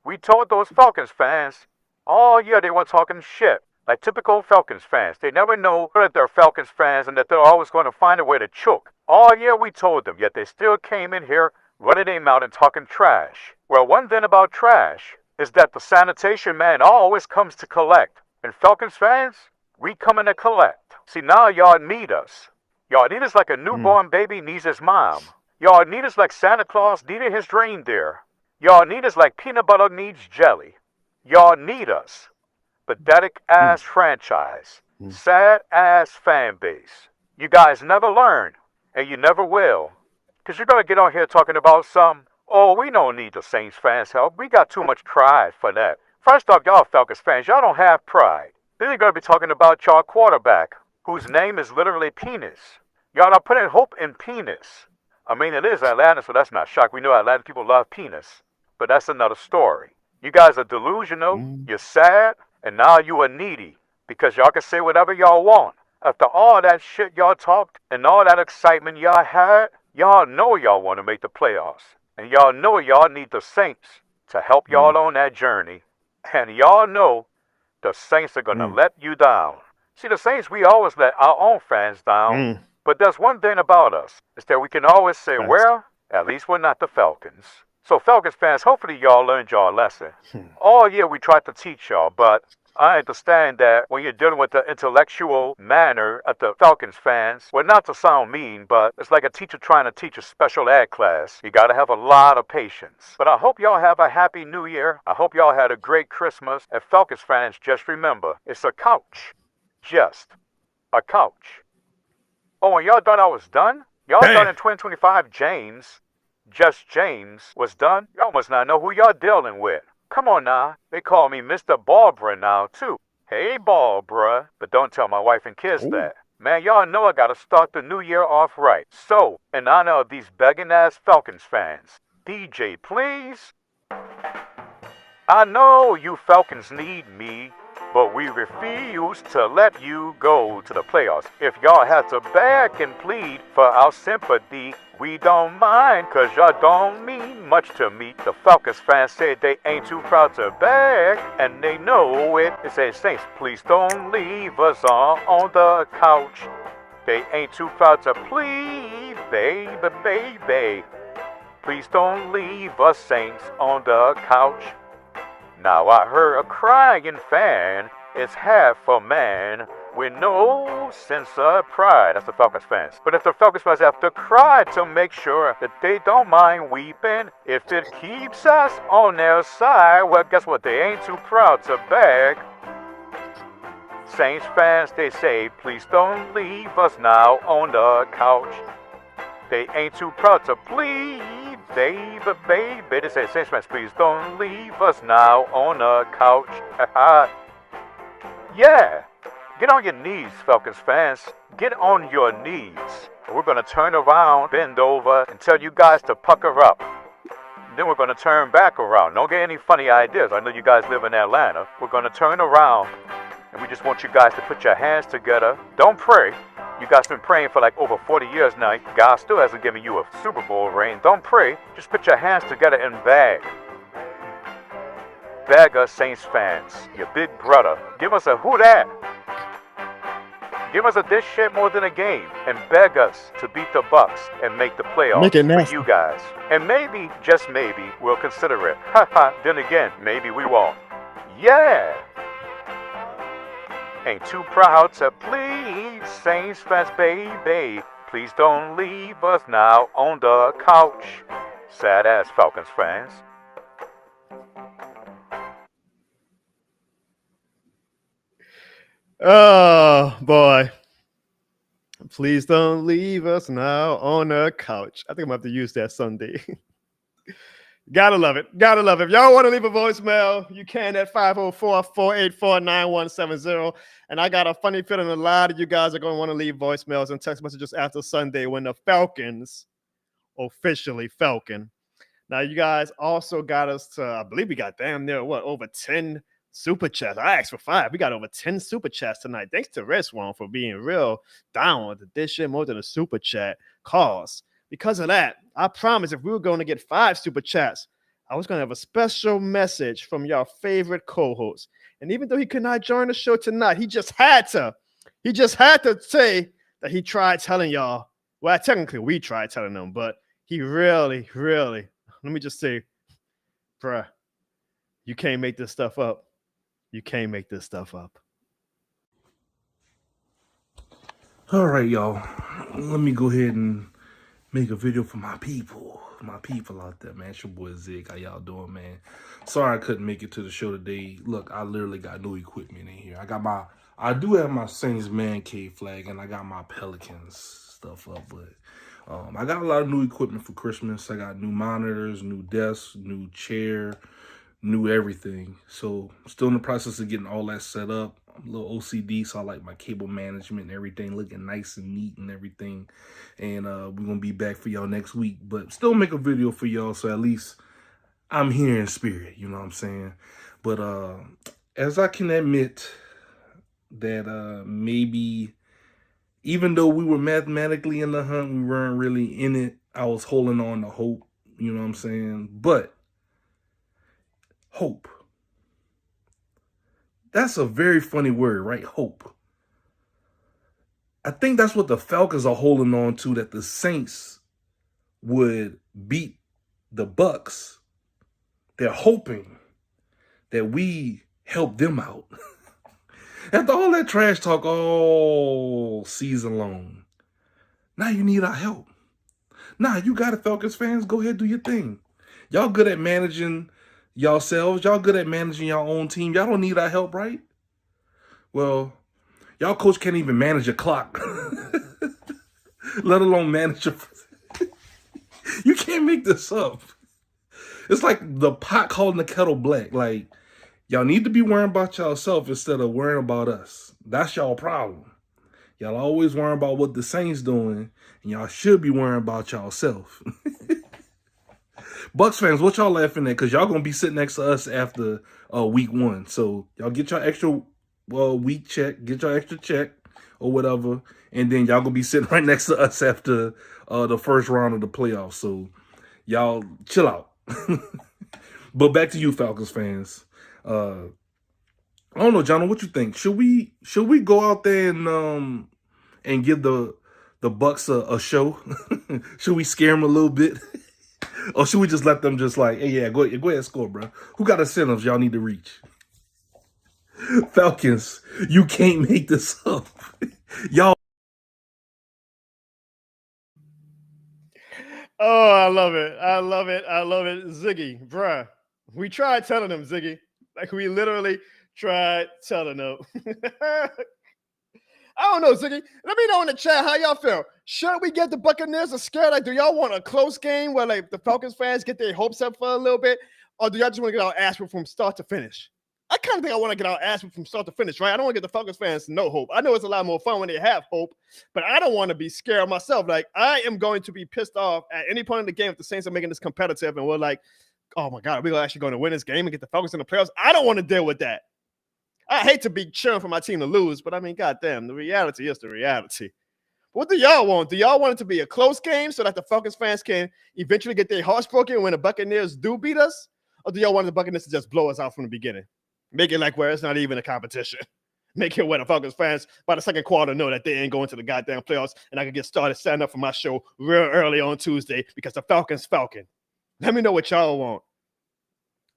we told those Falcons fans, all year they were talking shit. Like typical Falcons fans. They never know that they're Falcons fans and that they're always going to find a way to choke. All year we told them, yet they still came in here running their mouth and talking trash. Well, one thing about trash is that the sanitation man always comes to collect. And Falcons fans, we coming to collect. See, now y'all need us. Y'all need us like a newborn baby needs his mom. Y'all need us like Santa Claus needed his reindeer. Y'all need us like peanut butter needs jelly. Y'all need us. Pathetic-ass franchise. Sad-ass fan base. You guys never learn, and you never will. Because you're going to get on here talking about we don't need the Saints fans' help. We got too much pride for that. First off, y'all Falcons fans, y'all don't have pride. Then you're going to be talking about y'all quarterback, whose name is literally Penis. Y'all are putting hope in Penis. I mean, it is Atlanta, so that's not shock. We know Atlanta people love penis. But that's another story. You guys are delusional, you're sad, and now you are needy. Because y'all can say whatever y'all want. After all that shit y'all talked and all that excitement y'all had, y'all know y'all want to make the playoffs. And y'all know y'all need the Saints to help y'all on that journey. And y'all know the Saints are going to let you down. See, the Saints, we always let our own fans down. But there's one thing about us, is that we can always say, well, at least we're not the Falcons. So Falcons fans, hopefully y'all learned y'all lesson. All year we tried to teach y'all, but I understand that when you're dealing with the intellectual manner of the Falcons fans, well, not to sound mean, but it's like a teacher trying to teach a special ed class. You got to have a lot of patience. But I hope y'all have a happy new year. I hope y'all had a great Christmas. And Falcons fans, just remember, it's a couch. Just a couch. Oh, and y'all thought I was done? Y'all thought in 2025 Just James, was done? Y'all must not know who y'all dealing with. Come on now. They call me Mr. Barbara now, too. Hey, Barbara. But don't tell my wife and kids that. Man, y'all know I gotta start the new year off right. So, in honor of these begging-ass Falcons fans, DJ, please. I know you Falcons need me, but we refuse to let you go to the playoffs. If y'all had to beg and plead for our sympathy, we don't mind, cause y'all don't mean much to me. The Falcons fans say they ain't too proud to beg, and they know it. They say, Saints, please don't leave us on the couch. They ain't too proud to plead, baby. Please don't leave us, Saints, on the couch. Now I heard a crying fan is half a man with no sense of pride. That's the Falcons fans. But if the Falcons fans have to cry to make sure that they don't mind weeping, if it keeps us on their side, well, guess what? They ain't too proud to beg. Saints fans, they say, please don't leave us now on the couch. They ain't too proud to plead, baby. They say, Saints fans, please don't leave us now on the couch. Yeah. Get on your knees, Falcons fans. Get on your knees. We're going to turn around, bend over, and tell you guys to pucker up. Then we're going to turn back around. Don't get any funny ideas. I know you guys live in Atlanta. We're going to turn around, and we just want you guys to put your hands together. Don't pray. You guys been praying for like over 40 years now. God still hasn't given you a Super Bowl ring. Don't pray. Just put your hands together and beg. Beg us, Saints fans. Your big brother. Give us a who that? Give us a this shit more than a game. And beg us to beat the Bucs and make the playoffs for you guys. And maybe, just maybe, we'll consider it. Then again, maybe we won't. Yeah. Ain't too proud to please, Saints fans, baby. Please don't leave us now on the couch. Sad ass Falcons fans. Oh, boy. Please don't leave us now on the couch. I think I'm going to have to use that Sunday. Gotta love it. Gotta love it. If y'all want to leave a voicemail, you can at 504-484-9170. And I got a funny feeling a lot of you guys are going to want to leave voicemails and text messages after Sunday when the Falcons officially Falcon. Now, you guys also got us to, I believe we got damn near, over 10 super chats. I asked for 5. We got over 10 super chats tonight. Thanks to Reswan for being real down with this shit more than a super chat cause. Because of that, I promise if we were going to get 5 super chats, I was going to have a special message from your favorite co-host. And even though he could not join the show tonight, he just had to say that he tried telling y'all. Well, technically we tried telling them, but he really, let me just say, bruh, you can't make this stuff up. You can't make this stuff up. All right, y'all. Let me go ahead and make a video for my people out there, man. It's your boy Zig. How y'all doing, man? Sorry I couldn't make it to the show today. Look, I literally got new equipment in here. I do have my Saints Man Cave flag, and I got my Pelicans stuff up, but I got a lot of new equipment for Christmas. I got new monitors, new desks, new chair, new everything. So I'm still in the process of getting all that set up. I'm a little OCD, so I like my cable management and everything looking nice and neat and everything. And we're going to be back for y'all next week. But still make a video for y'all, so at least I'm here in spirit. You know what I'm saying? But as I can admit that maybe even though we were mathematically in the hunt, we weren't really in it. I was holding on to hope. You know what I'm saying? But hope. That's a very funny word, right? Hope. I think that's what the Falcons are holding on to, that the Saints would beat the Bucs. They're hoping that we help them out. After all that trash talk all season long, now you need our help. Nah, you got it, Falcons fans. Go ahead, do your thing. Y'all good at managing yourselves. Y'all good at managing your own team. Y'all don't need our help, right? Well, y'all coach can't even manage a clock, let alone manage a... You can't make this up. It's like the pot calling the kettle black. Like, y'all need to be worrying about yourself instead of worrying about us. That's y'all problem. Y'all always worrying about what the Saints doing, and y'all should be worrying about y'allself. Bucs fans, what y'all laughing at? Because y'all going to be sitting next to us after week 1. So y'all get your extra week check, get your extra check or whatever, and then y'all going to be sitting right next to us after the first round of the playoffs. So y'all chill out. But back to you, Falcons fans. I don't know, John, what you think? Should we go out there and give the Bucs a show? Should we scare them a little bit? Or should we just let them just like, hey, yeah, go ahead and score, bro? Who got incentives y'all need to reach? Falcons, you can't make this up. Y'all. Oh, I love it. I love it. I love it. Ziggy, bruh. We tried telling them, Ziggy. Like, we literally tried telling them. I don't know, Ziggy. Let me know in the chat how y'all feel. Should we get the Buccaneers scared? Like, do y'all want a close game where like the Falcons fans get their hopes up for a little bit? Or do y'all just want to get our ass whipped from start to finish? I kind of think I want to get our ass whipped from start to finish, right? I don't want to get the Falcons fans no hope. I know it's a lot more fun when they have hope, but I don't want to be scared myself. Like, I am going to be pissed off at any point in the game if the Saints are making this competitive and we're like, oh my God, we're actually going to win this game and get the Falcons in the playoffs. I don't want to deal with that. I hate to be cheering for my team to lose, but I mean, goddamn, the reality is the reality. What do y'all want? Do y'all want it to be a close game so that the Falcons fans can eventually get their hearts broken when the Buccaneers do beat us? Or do y'all want the Buccaneers to just blow us out from the beginning? Make it like where it's not even a competition. Make it where the Falcons fans by the second quarter know that they ain't going to the goddamn playoffs, and I can get started setting up for my show real early on Tuesday because the Falcons Falcon. Let me know what y'all want.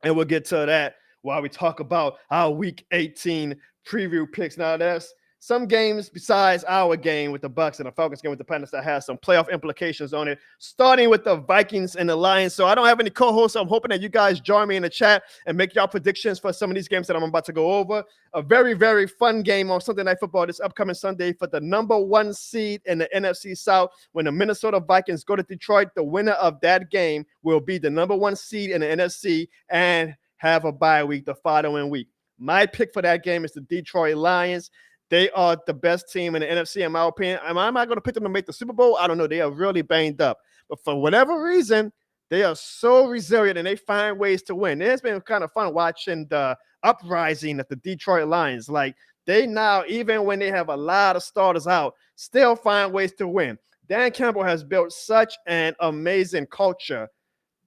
And we'll get to that while we talk about our Week 18 preview picks. Now, there's some games besides our game with the Bucs and the Falcons game with the Panthers that has some playoff implications on it, starting with the Vikings and the Lions. So I don't have any co-hosts, so I'm hoping that you guys join me in the chat and make y'all predictions for some of these games that I'm about to go over. A very, very fun game on Sunday Night Football this upcoming Sunday for the number 1 seed in the NFC South. When the Minnesota Vikings go to Detroit, the winner of that game will be the number 1 seed in the NFC and have a bye week the following week. My pick for that game is the Detroit Lions. They are the best team in the NFC, in my opinion. Am I going to pick them to make the Super Bowl? I don't know. They are really banged up. But for whatever reason, they are so resilient and they find ways to win. It's been kind of fun watching the uprising of the Detroit Lions. Like, they now, even when they have a lot of starters out, still find ways to win. Dan Campbell has built such an amazing culture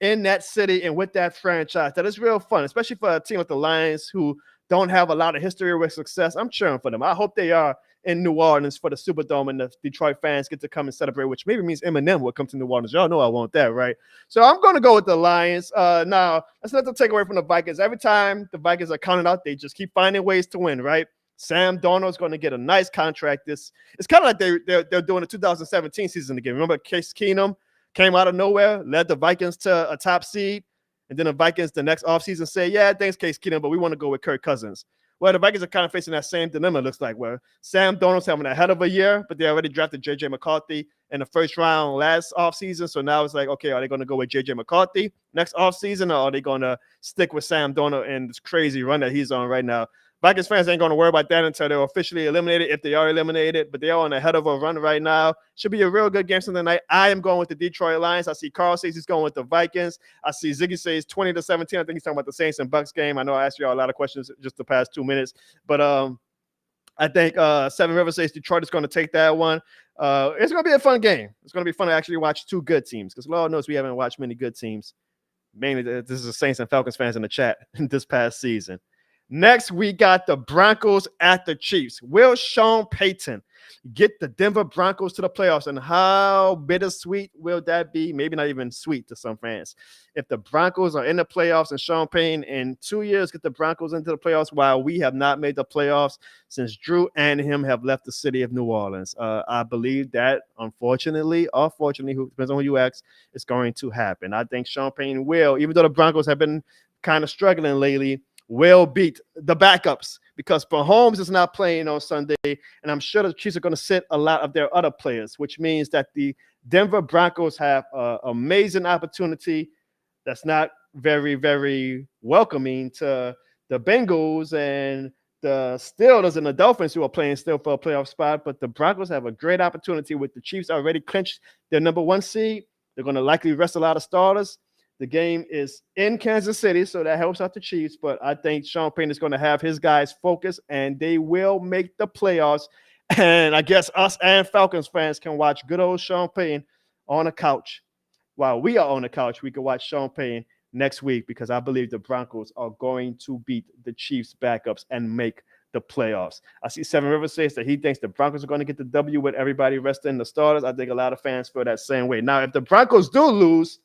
in that city and with that franchise that is real fun, especially for a team like the Lions who don't have a lot of history with success. I'm cheering for them. I hope they are in New Orleans for the Superdome and the Detroit fans get to come and celebrate, which maybe means Eminem will come to New Orleans. Y'all know I want that, right? So I'm going to go with the Lions. Now, that's not to take away from the Vikings. Every time the Vikings are counted out, they just keep finding ways to win, right? Sam Darnold's going to get a nice contract. It's kind of like they're doing the 2017 season again. Remember Case Keenum came out of nowhere, led the Vikings to a top seed. And then the Vikings the next offseason say, yeah, thanks, Case Keenum, but we want to go with Kirk Cousins. Well, the Vikings are kind of facing that same dilemma, it looks like, where Sam Darnold's having a hell of a year, but they already drafted J.J. McCarthy in the first round last offseason. So now it's like, okay, are they going to go with J.J. McCarthy next offseason, or are they going to stick with Sam Darnold and this crazy run that he's on right now? Vikings fans ain't going to worry about that until they're officially eliminated, if they are eliminated, but they are on a head of a run right now. Should be a real good game Sunday night. I am going with the Detroit Lions. I see Carl says he's going with the Vikings. I see Ziggy says 20-17. I think he's talking about the Saints and Bucs game. I know I asked you all a lot of questions just the past 2 minutes, but I think Seven Rivers says Detroit is going to take that one. It's going to be a fun game. It's going to be fun to actually watch two good teams because Lord knows we haven't watched many good teams. Mainly, this is the Saints and Falcons fans in the chat this past season. Next, we got the Broncos at the Chiefs. Will Sean Payton get the Denver Broncos to the playoffs? And how bittersweet will that be? Maybe not even sweet to some fans. If the Broncos are in the playoffs and Sean Payton in 2 years get the Broncos into the playoffs, while we have not made the playoffs since Drew and him have left the city of New Orleans. I believe that, unfortunately, or fortunately, depends on who you ask, it's going to happen. I think Sean Payton will, even though the Broncos have been kind of struggling lately, will beat the backups because Mahomes is not playing on Sunday, and I'm sure the Chiefs are going to sit a lot of their other players, which means that the Denver Broncos have an amazing opportunity that's not very, very welcoming to the Bengals and the Steelers and the Dolphins, who are playing still for a playoff spot. But the Broncos have a great opportunity with the Chiefs already clinched their number 1 seed. They're going to likely rest a lot of starters. The game is in Kansas City, so that helps out the Chiefs. But I think Sean Payton is going to have his guys focused, and they will make the playoffs. And I guess us and Falcons fans can watch good old Sean Payton on the couch. While we are on the couch, we can watch Sean Payton next week because I believe the Broncos are going to beat the Chiefs backups and make the playoffs. I see Seven Rivers says that he thinks the Broncos are going to get the W with everybody resting the starters. I think a lot of fans feel that same way. Now, if the Broncos do lose,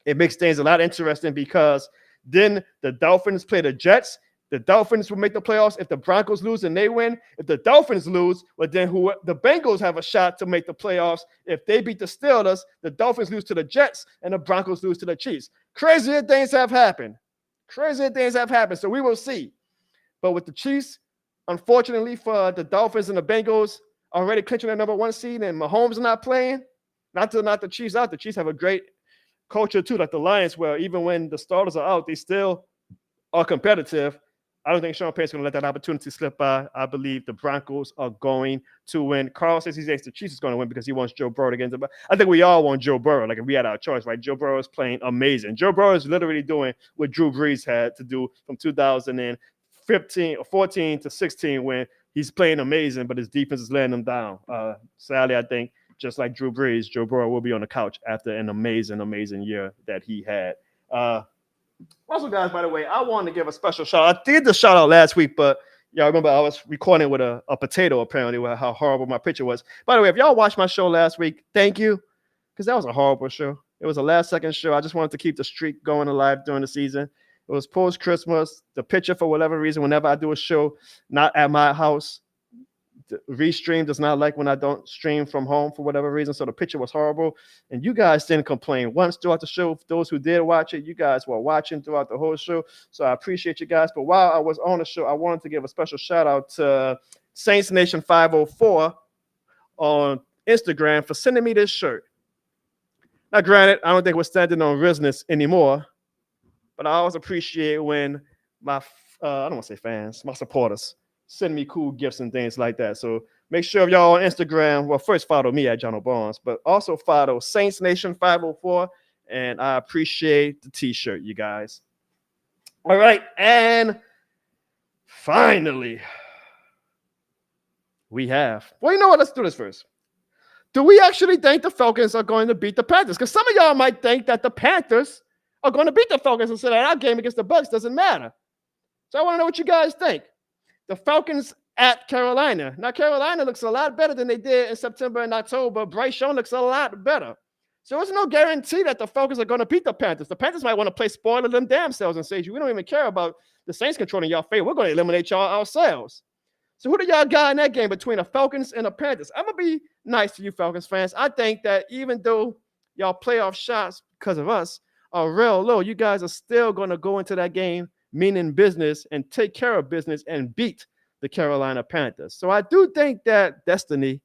it makes things a lot interesting because then the Dolphins play the Jets. The Dolphins will make the playoffs if the Broncos lose and they win. If the Dolphins lose, well, then the Bengals have a shot to make the playoffs. If they beat the Steelers, the Dolphins lose to the Jets and the Broncos lose to the Chiefs. Crazier things have happened. So we will see. But with the Chiefs, unfortunately for the Dolphins and the Bengals already clinching their number 1 seed and Mahomes not playing, not the Chiefs out. The Chiefs have a great culture too, like the Lions, where even when the starters are out, they still are competitive. I don't think Sean Payton's going to let that opportunity slip by. I believe the Broncos are going to win. Carl says he thinks the Chiefs is going to win because he wants Joe Burrow against them. I think we all want Joe Burrow. Like if we had our choice, right? Joe Burrow is playing amazing. Joe Burrow is literally doing what Drew Brees had to do from 2015 or 14 to 16 when he's playing amazing, but his defense is letting him down. Sadly, I think just like Drew Brees, Joe Burrow will be on the couch after an amazing, amazing year that he had. Also, guys, by the way, I wanted to give a special shout out. I did the shout out last week, but y'all remember I was recording with a potato, apparently, with how horrible my picture was. By the way, if y'all watched my show last week, thank you, because that was a horrible show. It was a last-second show. I just wanted to keep the streak going alive during the season. It was post-Christmas. The picture, for whatever reason, whenever I do a show, not at my house, the Restream does not like when I don't stream from home for whatever reason. So the picture was horrible. And you guys didn't complain once throughout the show. For those who did watch it, you guys were watching throughout the whole show. So I appreciate you guys. But while I was on the show, I wanted to give a special shout out to Saints Nation 504 on Instagram for sending me this shirt. Now, granted, I don't think we're standing on business anymore, but I always appreciate when my, I don't want to say fans, my supporters send me cool gifts and things like that. So make sure y'all on Instagram, well, first follow me at Jono Barnes, but also follow Saints Nation 504, and I appreciate the t-shirt, you guys. All right, and finally, we have, well, you know what? Let's do this first. Do we actually think the Falcons are going to beat the Panthers? Because some of y'all might think that the Panthers are going to beat the Falcons and say that our game against the Bucs doesn't matter. So I want to know what you guys think. The Falcons at Carolina. Now, Carolina looks a lot better than they did in September and October. Bryce Young looks a lot better. So there's no guarantee that the Falcons are going to beat the Panthers. The Panthers might want to play spoiler them damn selves and say, we don't even care about the Saints controlling y'all fate. We're going to eliminate y'all ourselves. So who do y'all got in that game between the Falcons and the Panthers? I'm going to be nice to you Falcons fans. I think that even though y'all playoff shots because of us are real low, you guys are still going to go into that game meaning business and take care of business and beat the Carolina Panthers. So I do think that destiny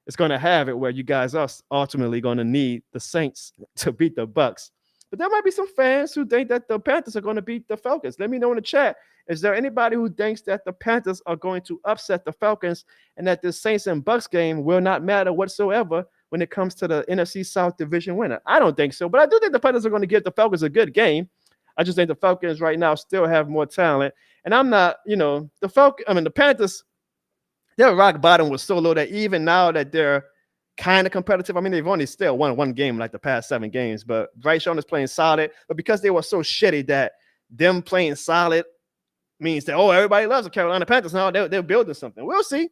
is going to have it where you guys are ultimately going to need the Saints to beat the Bucs. But there might be some fans who think that the Panthers are going to beat the Falcons. Let me know in the chat. Is there anybody who thinks that the Panthers are going to upset the Falcons and that the Saints and Bucs game will not matter whatsoever when it comes to the NFC South division winner? I don't think so, but I do think the Panthers are going to give the Falcons a good game. I just think the Falcons right now still have more talent. And I'm not, the Panthers, their rock bottom was so low that even now that they're kind of competitive, they've only still won one game like the past 7 games, but Bryce Young is playing solid. But because they were so shitty that them playing solid means that, oh, everybody loves the Carolina Panthers now. They're building something. We'll see.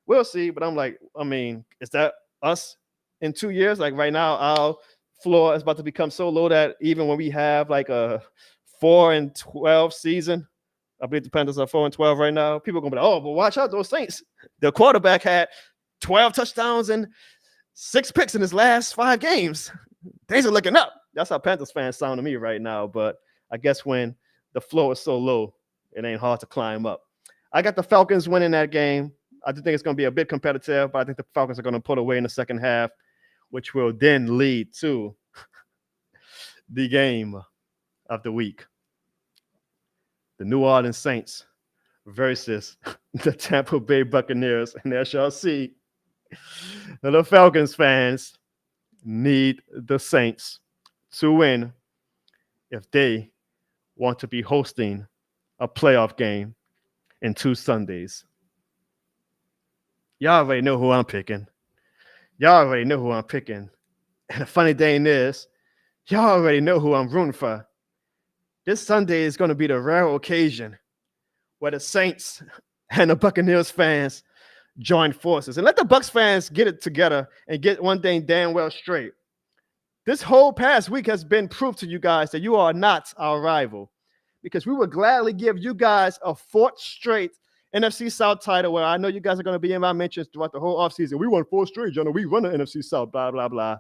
We'll see. But I'm like, I mean, is that us in 2 years? Like right now, our floor is about to become so low that even when we have like a 4-12 season, I believe the Panthers are 4-12 right now, people are going to be like, oh, but watch out, those Saints. The quarterback had 12 touchdowns and 6 picks in his last 5 games. Things are looking up. That's how Panthers fans sound to me right now. But I guess when the floor is so low, it ain't hard to climb up. I got the Falcons winning that game. I do think it's going to be a bit competitive, but I think the Falcons are going to pull away in the second half, which will then lead to the game of the week. The New Orleans Saints versus the Tampa Bay Buccaneers. And as y'all see, the Falcons fans need the Saints to win if they want to be hosting a playoff game in 2 Sundays. Y'all already know who I'm picking. And the funny thing is, y'all already know who I'm rooting for. This Sunday is going to be the rare occasion where the Saints and the Buccaneers fans join forces. And let the Bucs fans get it together and get one thing damn well straight. This whole past week has been proof to you guys that you are not our rival, because we would gladly give you guys a 4th straight NFC South title, where I know you guys are going to be in my mentions throughout the whole offseason. We won 4 straight, Jonah. We run the NFC South, blah, blah, blah.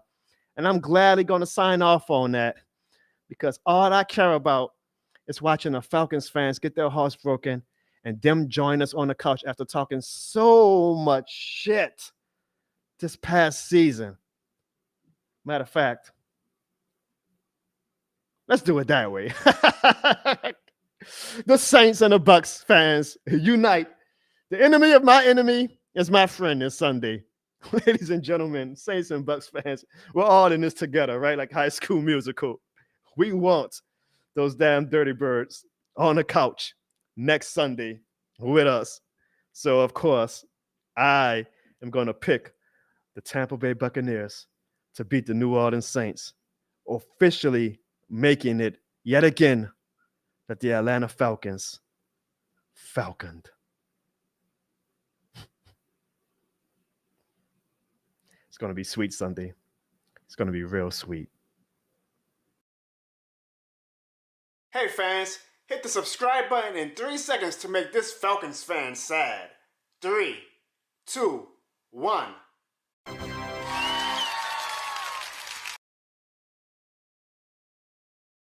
And I'm gladly going to sign off on that, because all I care about is watching the Falcons fans get their hearts broken and them join us on the couch after talking so much shit this past season. Matter of fact, let's do it that way. The Saints and the Bucs fans unite. The enemy of my enemy is my friend this Sunday. Ladies and gentlemen, Saints and Bucs fans, we're all in this together, right? Like High School Musical. We want those damn dirty birds on the couch next Sunday with us. So, of course, I am going to pick the Tampa Bay Buccaneers to beat the New Orleans Saints, officially making it yet again that the Atlanta Falcons falconed. It's going to be sweet Sunday. It's going to be real sweet. Hey fans, hit the subscribe button in 3 seconds to make this Falcons fan sad. 3, 2, 1.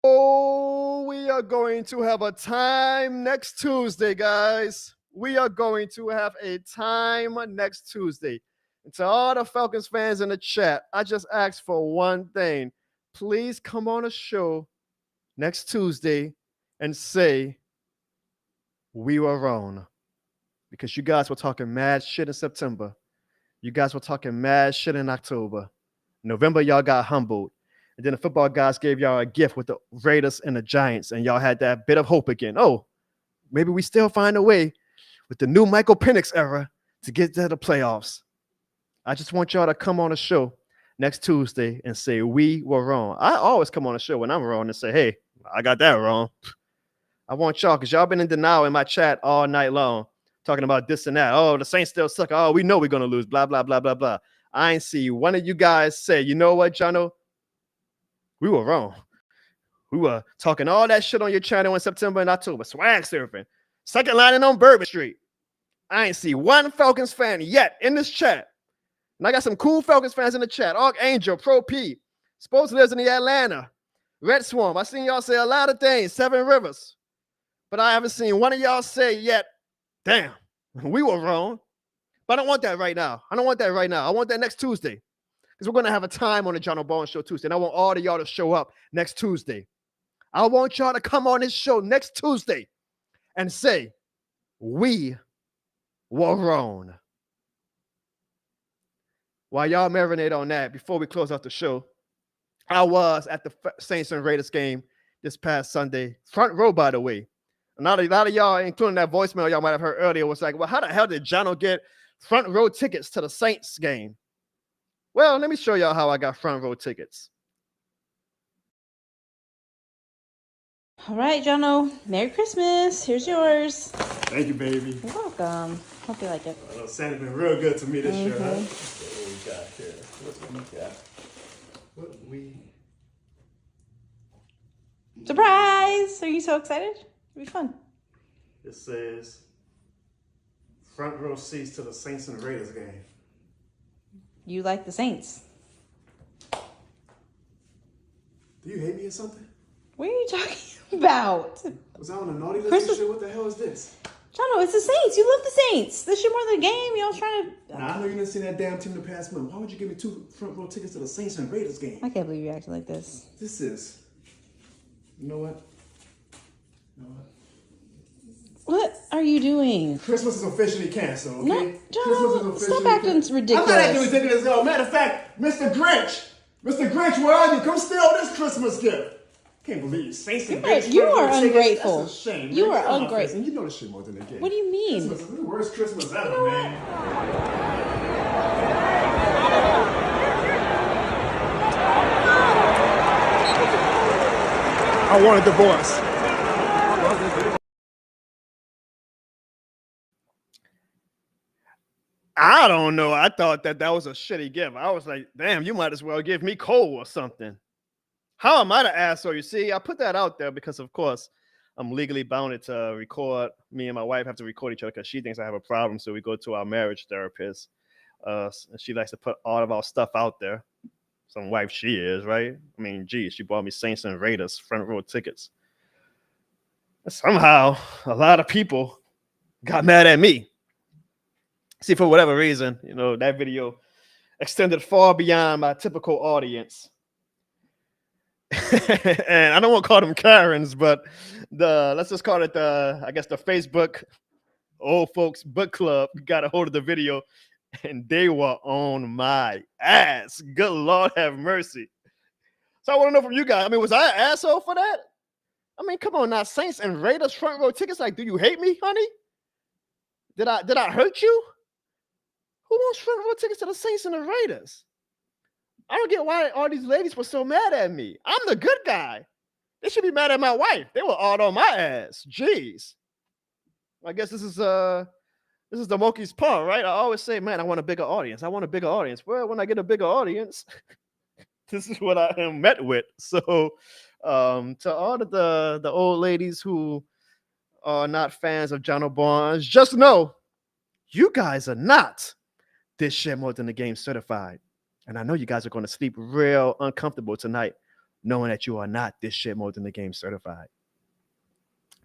Oh, we are going to have a time next Tuesday, guys. We are going to have a time next Tuesday. And to all the Falcons fans in the chat, I just asked for one thing. Please come on a show next Tuesday and say we were wrong. Because you guys were talking mad shit in September. You guys were talking mad shit in October. November, y'all got humbled. And then the football guys gave y'all a gift with the Raiders and the Giants, and y'all had that bit of hope again. Oh, maybe we still find a way with the new Michael Penix era to get to the playoffs. I just want y'all to come on a show next Tuesday and say we were wrong. I always come on a show when I'm wrong and say, hey, I got that wrong. I want y'all, because y'all been in denial in my chat all night long, talking about this and that. Oh, the Saints still suck. Oh, we know we're going to lose, blah, blah, blah, blah, blah. I ain't see one of you guys say, you know what, Jono? We were wrong. We were talking all that shit on your channel in September and October. Swag surfing. Second lining on Bourbon Street. I ain't see one Falcons fan yet in this chat. And I got some cool Falcons fans in the chat. Archangel, Pro P. Sports lives in the Atlanta. Red Swarm. I seen y'all say a lot of things. 7 Rivers. But I haven't seen one of y'all say yet, damn, we were wrong. But I don't want that right now. I want that next Tuesday. Because we're going to have a time on the John O'Bone Show Tuesday. And I want all of y'all to show up next Tuesday. I want y'all to come on this show next Tuesday and say, we were wrong. While y'all marinate on that, before we close out the show, I was at the Saints and Raiders game this past Sunday. Front row, by the way. A lot of y'all, including that voicemail y'all might have heard earlier, was like, well, how the hell did Jono get front row tickets to the Saints game? Well, let me show y'all how I got front row tickets. All right, Jono. Merry Christmas. Here's yours. Thank you, baby. You're welcome. Hope you like it. Santa's been real good to me this year, huh? Mhm. What we got here? What we Surprise! Are you so excited? It'll be fun. It says front row seats to the Saints and Raiders game. You like the Saints. Do you hate me or something? What are you talking about? Was I on a naughty list Christmas- and shit? What the hell is this? Jono, it's the Saints. You love the Saints. This shit more than the game. Y'all trying to... Nah, I know you didn't see that damn team the past month. Why would you give me 2 front row tickets to the Saints and Raiders game? I can't believe you acting like this. This is... You know what? What are you doing? Christmas is officially canceled, okay? No, Jono, stop acting ridiculous. I'm not acting ridiculous, though. Matter of fact, Mr. Grinch, where are you? Come steal this Christmas gift. Can't believe Saints and Raiders. You are ungrateful. That's a shame. You man. are Get out of my ungrateful. face. And you know this shit more than the game. What do you mean? Christmas is the worst Christmas ever, man. I want a divorce. I don't know. I thought that was a shitty gift. I was like, damn, you might as well give me coal or something. How am I the asshole? You see, I put that out there because, of course, I'm legally bounded to record. Me and my wife have to record each other because she thinks I have a problem. So we go to our marriage therapist. And she likes to put all of our stuff out there. Some wife she is, right? I mean, geez, she bought me Saints and Raiders front row tickets. Somehow, a lot of people got mad at me. See, for whatever reason, you know, that video extended far beyond my typical audience. And I don't want to call them Karens, but let's just call it the Facebook old folks book club got a hold of the video and they were on my ass. Good Lord have mercy. So I want to know from you guys, I mean, was I an asshole for that? I mean, come on now, Saints and Raiders front row tickets. Like, do you hate me, honey? Did I hurt you? Who wants front row tickets to the Saints and the Raiders? I don't get why all these ladies were so mad at me. I'm the good guy. They should be mad at my wife. They were all on my ass. Jeez. I guess this is the monkey's paw, right? I always say, man, I want a bigger audience. I want a bigger audience. Well, when I get a bigger audience, this is what I am met with. So to all of the old ladies who are not fans of John Barnes, just know you guys are not this shit more than the game certified. And I know you guys are going to sleep real uncomfortable tonight, knowing that you are not this shit more than the game certified.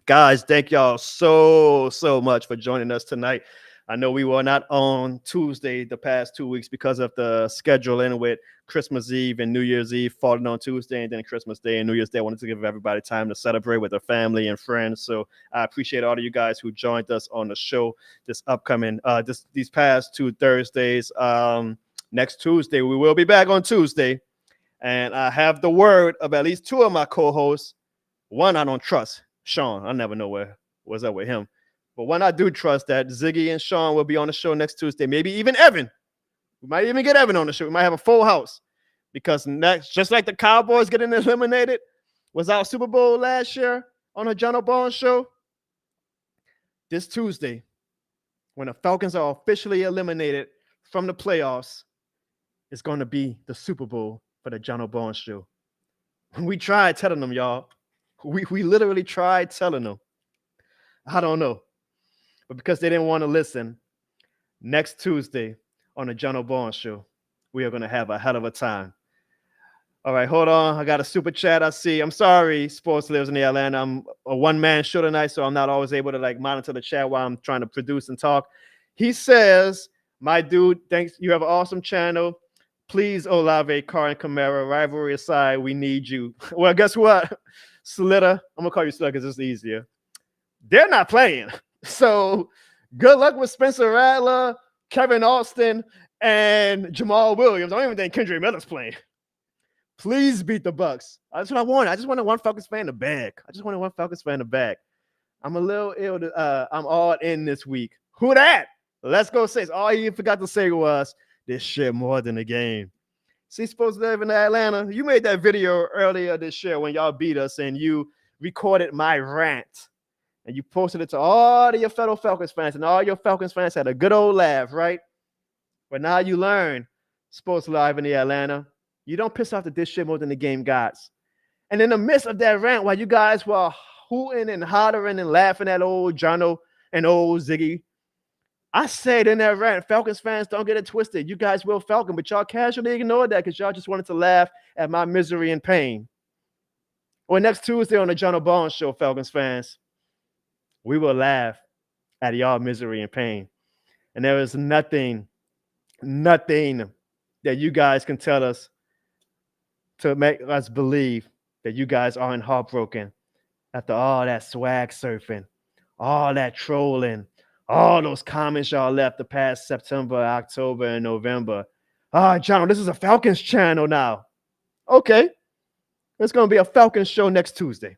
Guys, thank y'all so much for joining us tonight. I know we were not on Tuesday the past 2 weeks because of the scheduling with Christmas Eve and New Year's Eve falling on Tuesday, and then Christmas Day and New Year's Day. I wanted to give everybody time to celebrate with their family and friends. So I appreciate all of you guys who joined us on the show this upcoming these past 2 Thursdays. Next Tuesday, we will be back on Tuesday. And I have the word of at least 2 of my co-hosts. One I don't trust, Sean. I never know what's up with him. But one I do trust, that Ziggy and Sean will be on the show next Tuesday. Maybe even Evan. We might even get Evan on the show. We might have a full house. Because next, just like the Cowboys getting eliminated was our Super Bowl last year on the John Barnes show, this Tuesday, when the Falcons are officially eliminated from the playoffs, it's going to be the Super Bowl for the John Barnes show. We tried telling them, y'all. We literally tried telling them. I don't know. But because they didn't want to listen, next Tuesday on the John Barnes show, we are going to have a hell of a time. All right, hold on. I got a super chat I see. I'm sorry, Sports Lives in the Atlanta. I'm a one-man show tonight, so I'm not always able to monitor the chat while I'm trying to produce and talk. He says, my dude, thanks. You have an awesome channel. Please, Olave, Carr, and Camara, rivalry aside, we need you. Well, guess what? Slitter, I'm going to call you Slitter because it's easier. They're not playing. So good luck with Spencer Rattler, Kevin Austin, and Jamal Williams. I don't even think Kendrick Miller's playing. Please beat the Bucs. That's what I want. I just wanted one Falcons fan in the bag. I'm a little ill. I'm all in this week. Who that? Let's go say. All he forgot to say was, this shit more than a game. See, supposed to live in Atlanta. You made that video earlier this year when y'all beat us and you recorded my rant and you posted it to all of your fellow Falcons fans, and all your Falcons fans had a good old laugh, right? But now you learn, Sports Live in the Atlanta, you don't piss off the dish shit more than the game gods. And in the midst of that rant, while you guys were hooting and hollering and laughing at old Jono and old Ziggy, I said in that rant, Falcons fans, don't get it twisted. You guys will Falcon, but y'all casually ignored that because y'all just wanted to laugh at my misery and pain. Well, next Tuesday on the Jono Barnes Show, Falcons fans, we will laugh at y'all misery and pain. And there is nothing that you guys can tell us to make us believe that you guys aren't heartbroken after all that swag surfing, all that trolling, all those comments y'all left the past September, October, and November. John, this is a Falcons channel now. Okay. It's going to be a Falcons show next Tuesday.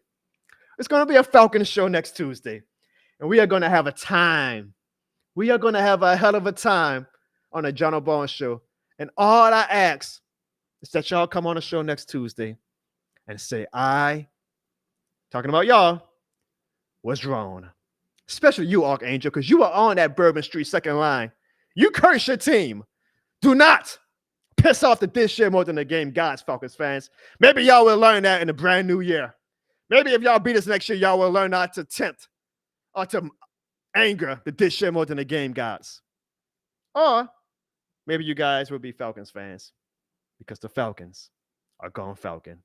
It's going to be a Falcons show next Tuesday. And we are going to have a time. We are going to have a hell of a time on the John Barnes Show. And all I ask is that y'all come on the show next Tuesday and say, talking about y'all, was wrong. Especially you, Archangel, because you were on that Bourbon Street second line. You curse your team. Do not piss off the dish shit more than the game gods, Falcons fans. Maybe y'all will learn that in a brand new year. Maybe if y'all beat us next year, y'all will learn not to tempt or to anger the dish shit more than the game gods. Or maybe you guys will be Falcons fans because the Falcons are Gon Falcon.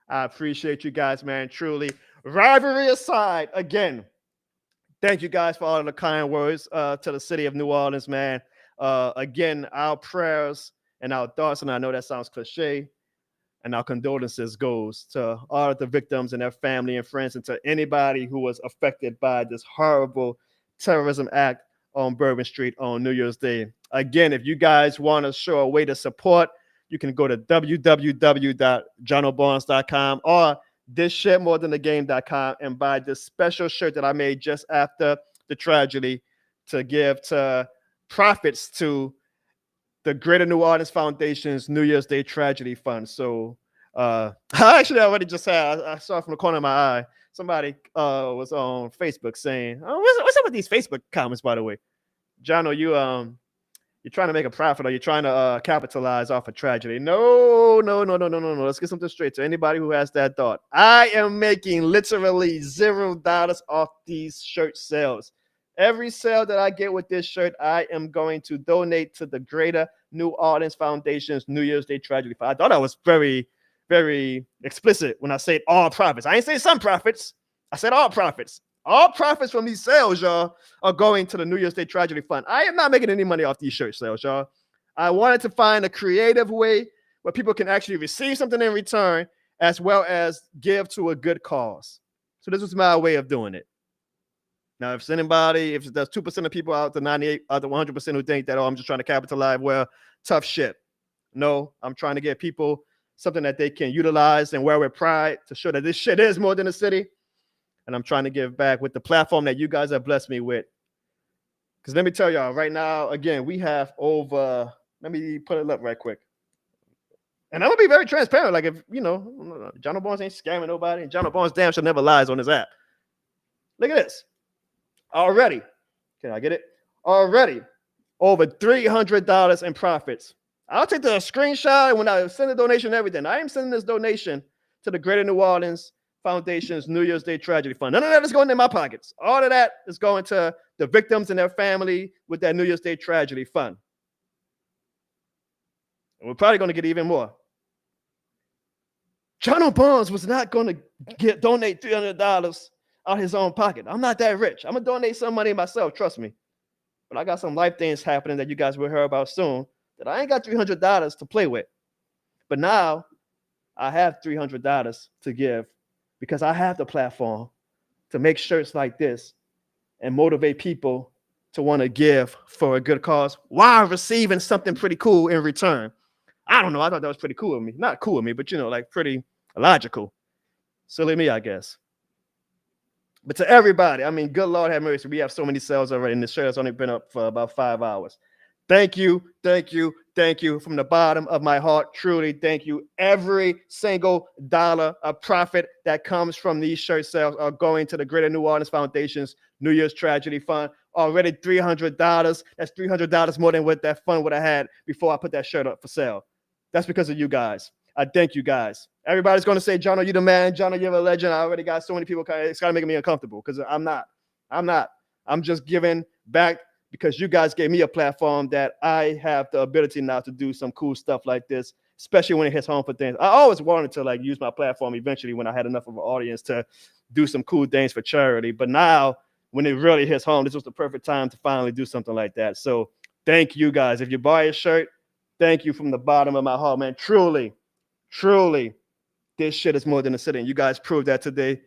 I appreciate you guys, man. Truly. Rivalry aside, again, thank you guys for all of the kind words to the city of New Orleans, man. Again, our prayers and our thoughts, and I know that sounds cliche, and our condolences goes to all of the victims and their family and friends, and to anybody who was affected by this horrible terrorism act on Bourbon Street on New Year's Day. Again, if you guys want to show a way to support, you can go to www.jonobarnes.com or thisshitmorethanthegame.com and buy this special shirt that I made just after the tragedy to give to profits to the Greater New Orleans Foundation's New Year's Day Tragedy Fund. So I actually already just had, I saw from the corner of my eye, somebody was on Facebook saying, what's up with these Facebook comments, by the way? Jono, you're trying to make a profit, or you're trying to capitalize off a tragedy. No. Let's get something straight to anybody who has that thought. I am making literally $0 off these shirt sales. Every sale that I get with this shirt, I am going to donate to the Greater New Orleans Foundation's New Year's Day Tragedy Fund. I thought I was very, very explicit when I said all profits. I ain't say some profits. I said all profits. All profits from these sales, y'all, are going to the New Year's Day Tragedy Fund. I am not making any money off these shirt sales, y'all. I wanted to find a creative way where people can actually receive something in return as well as give to a good cause. So this was my way of doing it. Now, if there's 2% of people out the 98, out the 100% who think that, I'm just trying to capitalize, well, tough shit. No, I'm trying to get people something that they can utilize and wear with pride to show that this shit is more than a city. And I'm trying to give back with the platform that you guys have blessed me with. Because let me tell y'all right now, again, we have over, let me put it up right quick. And I'm going to be very transparent. Like, if, John Barnes ain't scamming nobody, and John Barnes damn sure never lies on his app. Look at this. Already, can I get it? Already, over $300 in profits. I'll take the screenshot when I send the donation and everything. I am sending this donation to the Greater New Orleans Foundation's New Year's Day Tragedy Fund. None of that is going in my pockets. All of that is going to the victims and their family with that New Year's Day Tragedy Fund. And we're probably going to get even more. John Barnes was not going to donate $300 out of his own pocket. I'm not that rich. I'm going to donate some money myself, trust me. But I got some life things happening that you guys will hear about soon that I ain't got $300 to play with. But now I have $300 to give because I have the platform to make shirts like this and motivate people to want to give for a good cause while receiving something pretty cool in return. I don't know. I thought that was pretty cool of me. Not cool of me, but, like pretty logical. Silly me, I guess. But to everybody, I mean, good Lord have mercy. We have so many sales already, and the shirt has only been up for about 5 hours. Thank you, thank you, thank you from the bottom of my heart. Truly, thank you. Every single dollar of profit that comes from these shirt sales are going to the Greater New Orleans Foundation's New Year's Tragedy Fund. Already $300. That's $300 more than what that fund would have had before I put that shirt up for sale. That's because of you guys. I thank you guys. Everybody's going to say, Jono, you the man. Jono, you're a legend. I already got so many people. It's kind of making me uncomfortable because I'm not. I'm just giving back because you guys gave me a platform that I have the ability now to do some cool stuff like this, especially when it hits home for things. I always wanted to like use my platform eventually when I had enough of an audience to do some cool things for charity. But now when it really hits home, this was the perfect time to finally do something like that. So thank you guys. If you buy a shirt, thank you from the bottom of my heart, man. Truly, this shit is more than a sit-in. You guys proved that today.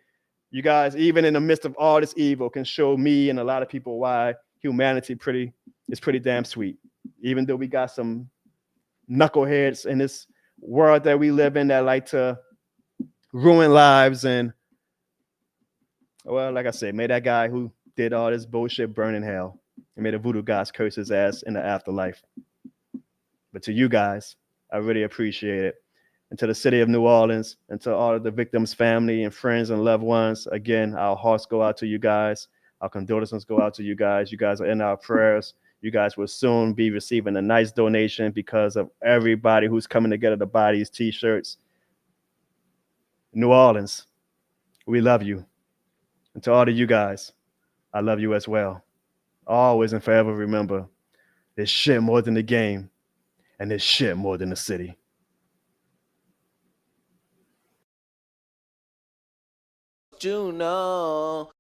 You guys, even in the midst of all this evil, can show me and a lot of people why humanity is pretty damn sweet. Even though we got some knuckleheads in this world that we live in that like to ruin lives. And, well, like I said, may that guy who did all this bullshit burn in hell. And may the voodoo gods curse his ass in the afterlife. But to you guys, I really appreciate it. And to the city of New Orleans and to all of the victims' family and friends and loved ones, again, our hearts go out to you guys. Our condolences go out to you guys. You guys are in our prayers. You guys will soon be receiving a nice donation because of everybody who's coming together to buy these T-shirts. New Orleans, we love you. And to all of you guys, I love you as well. Always and forever remember, there's shit more than the game, and there's shit more than the city. Juno.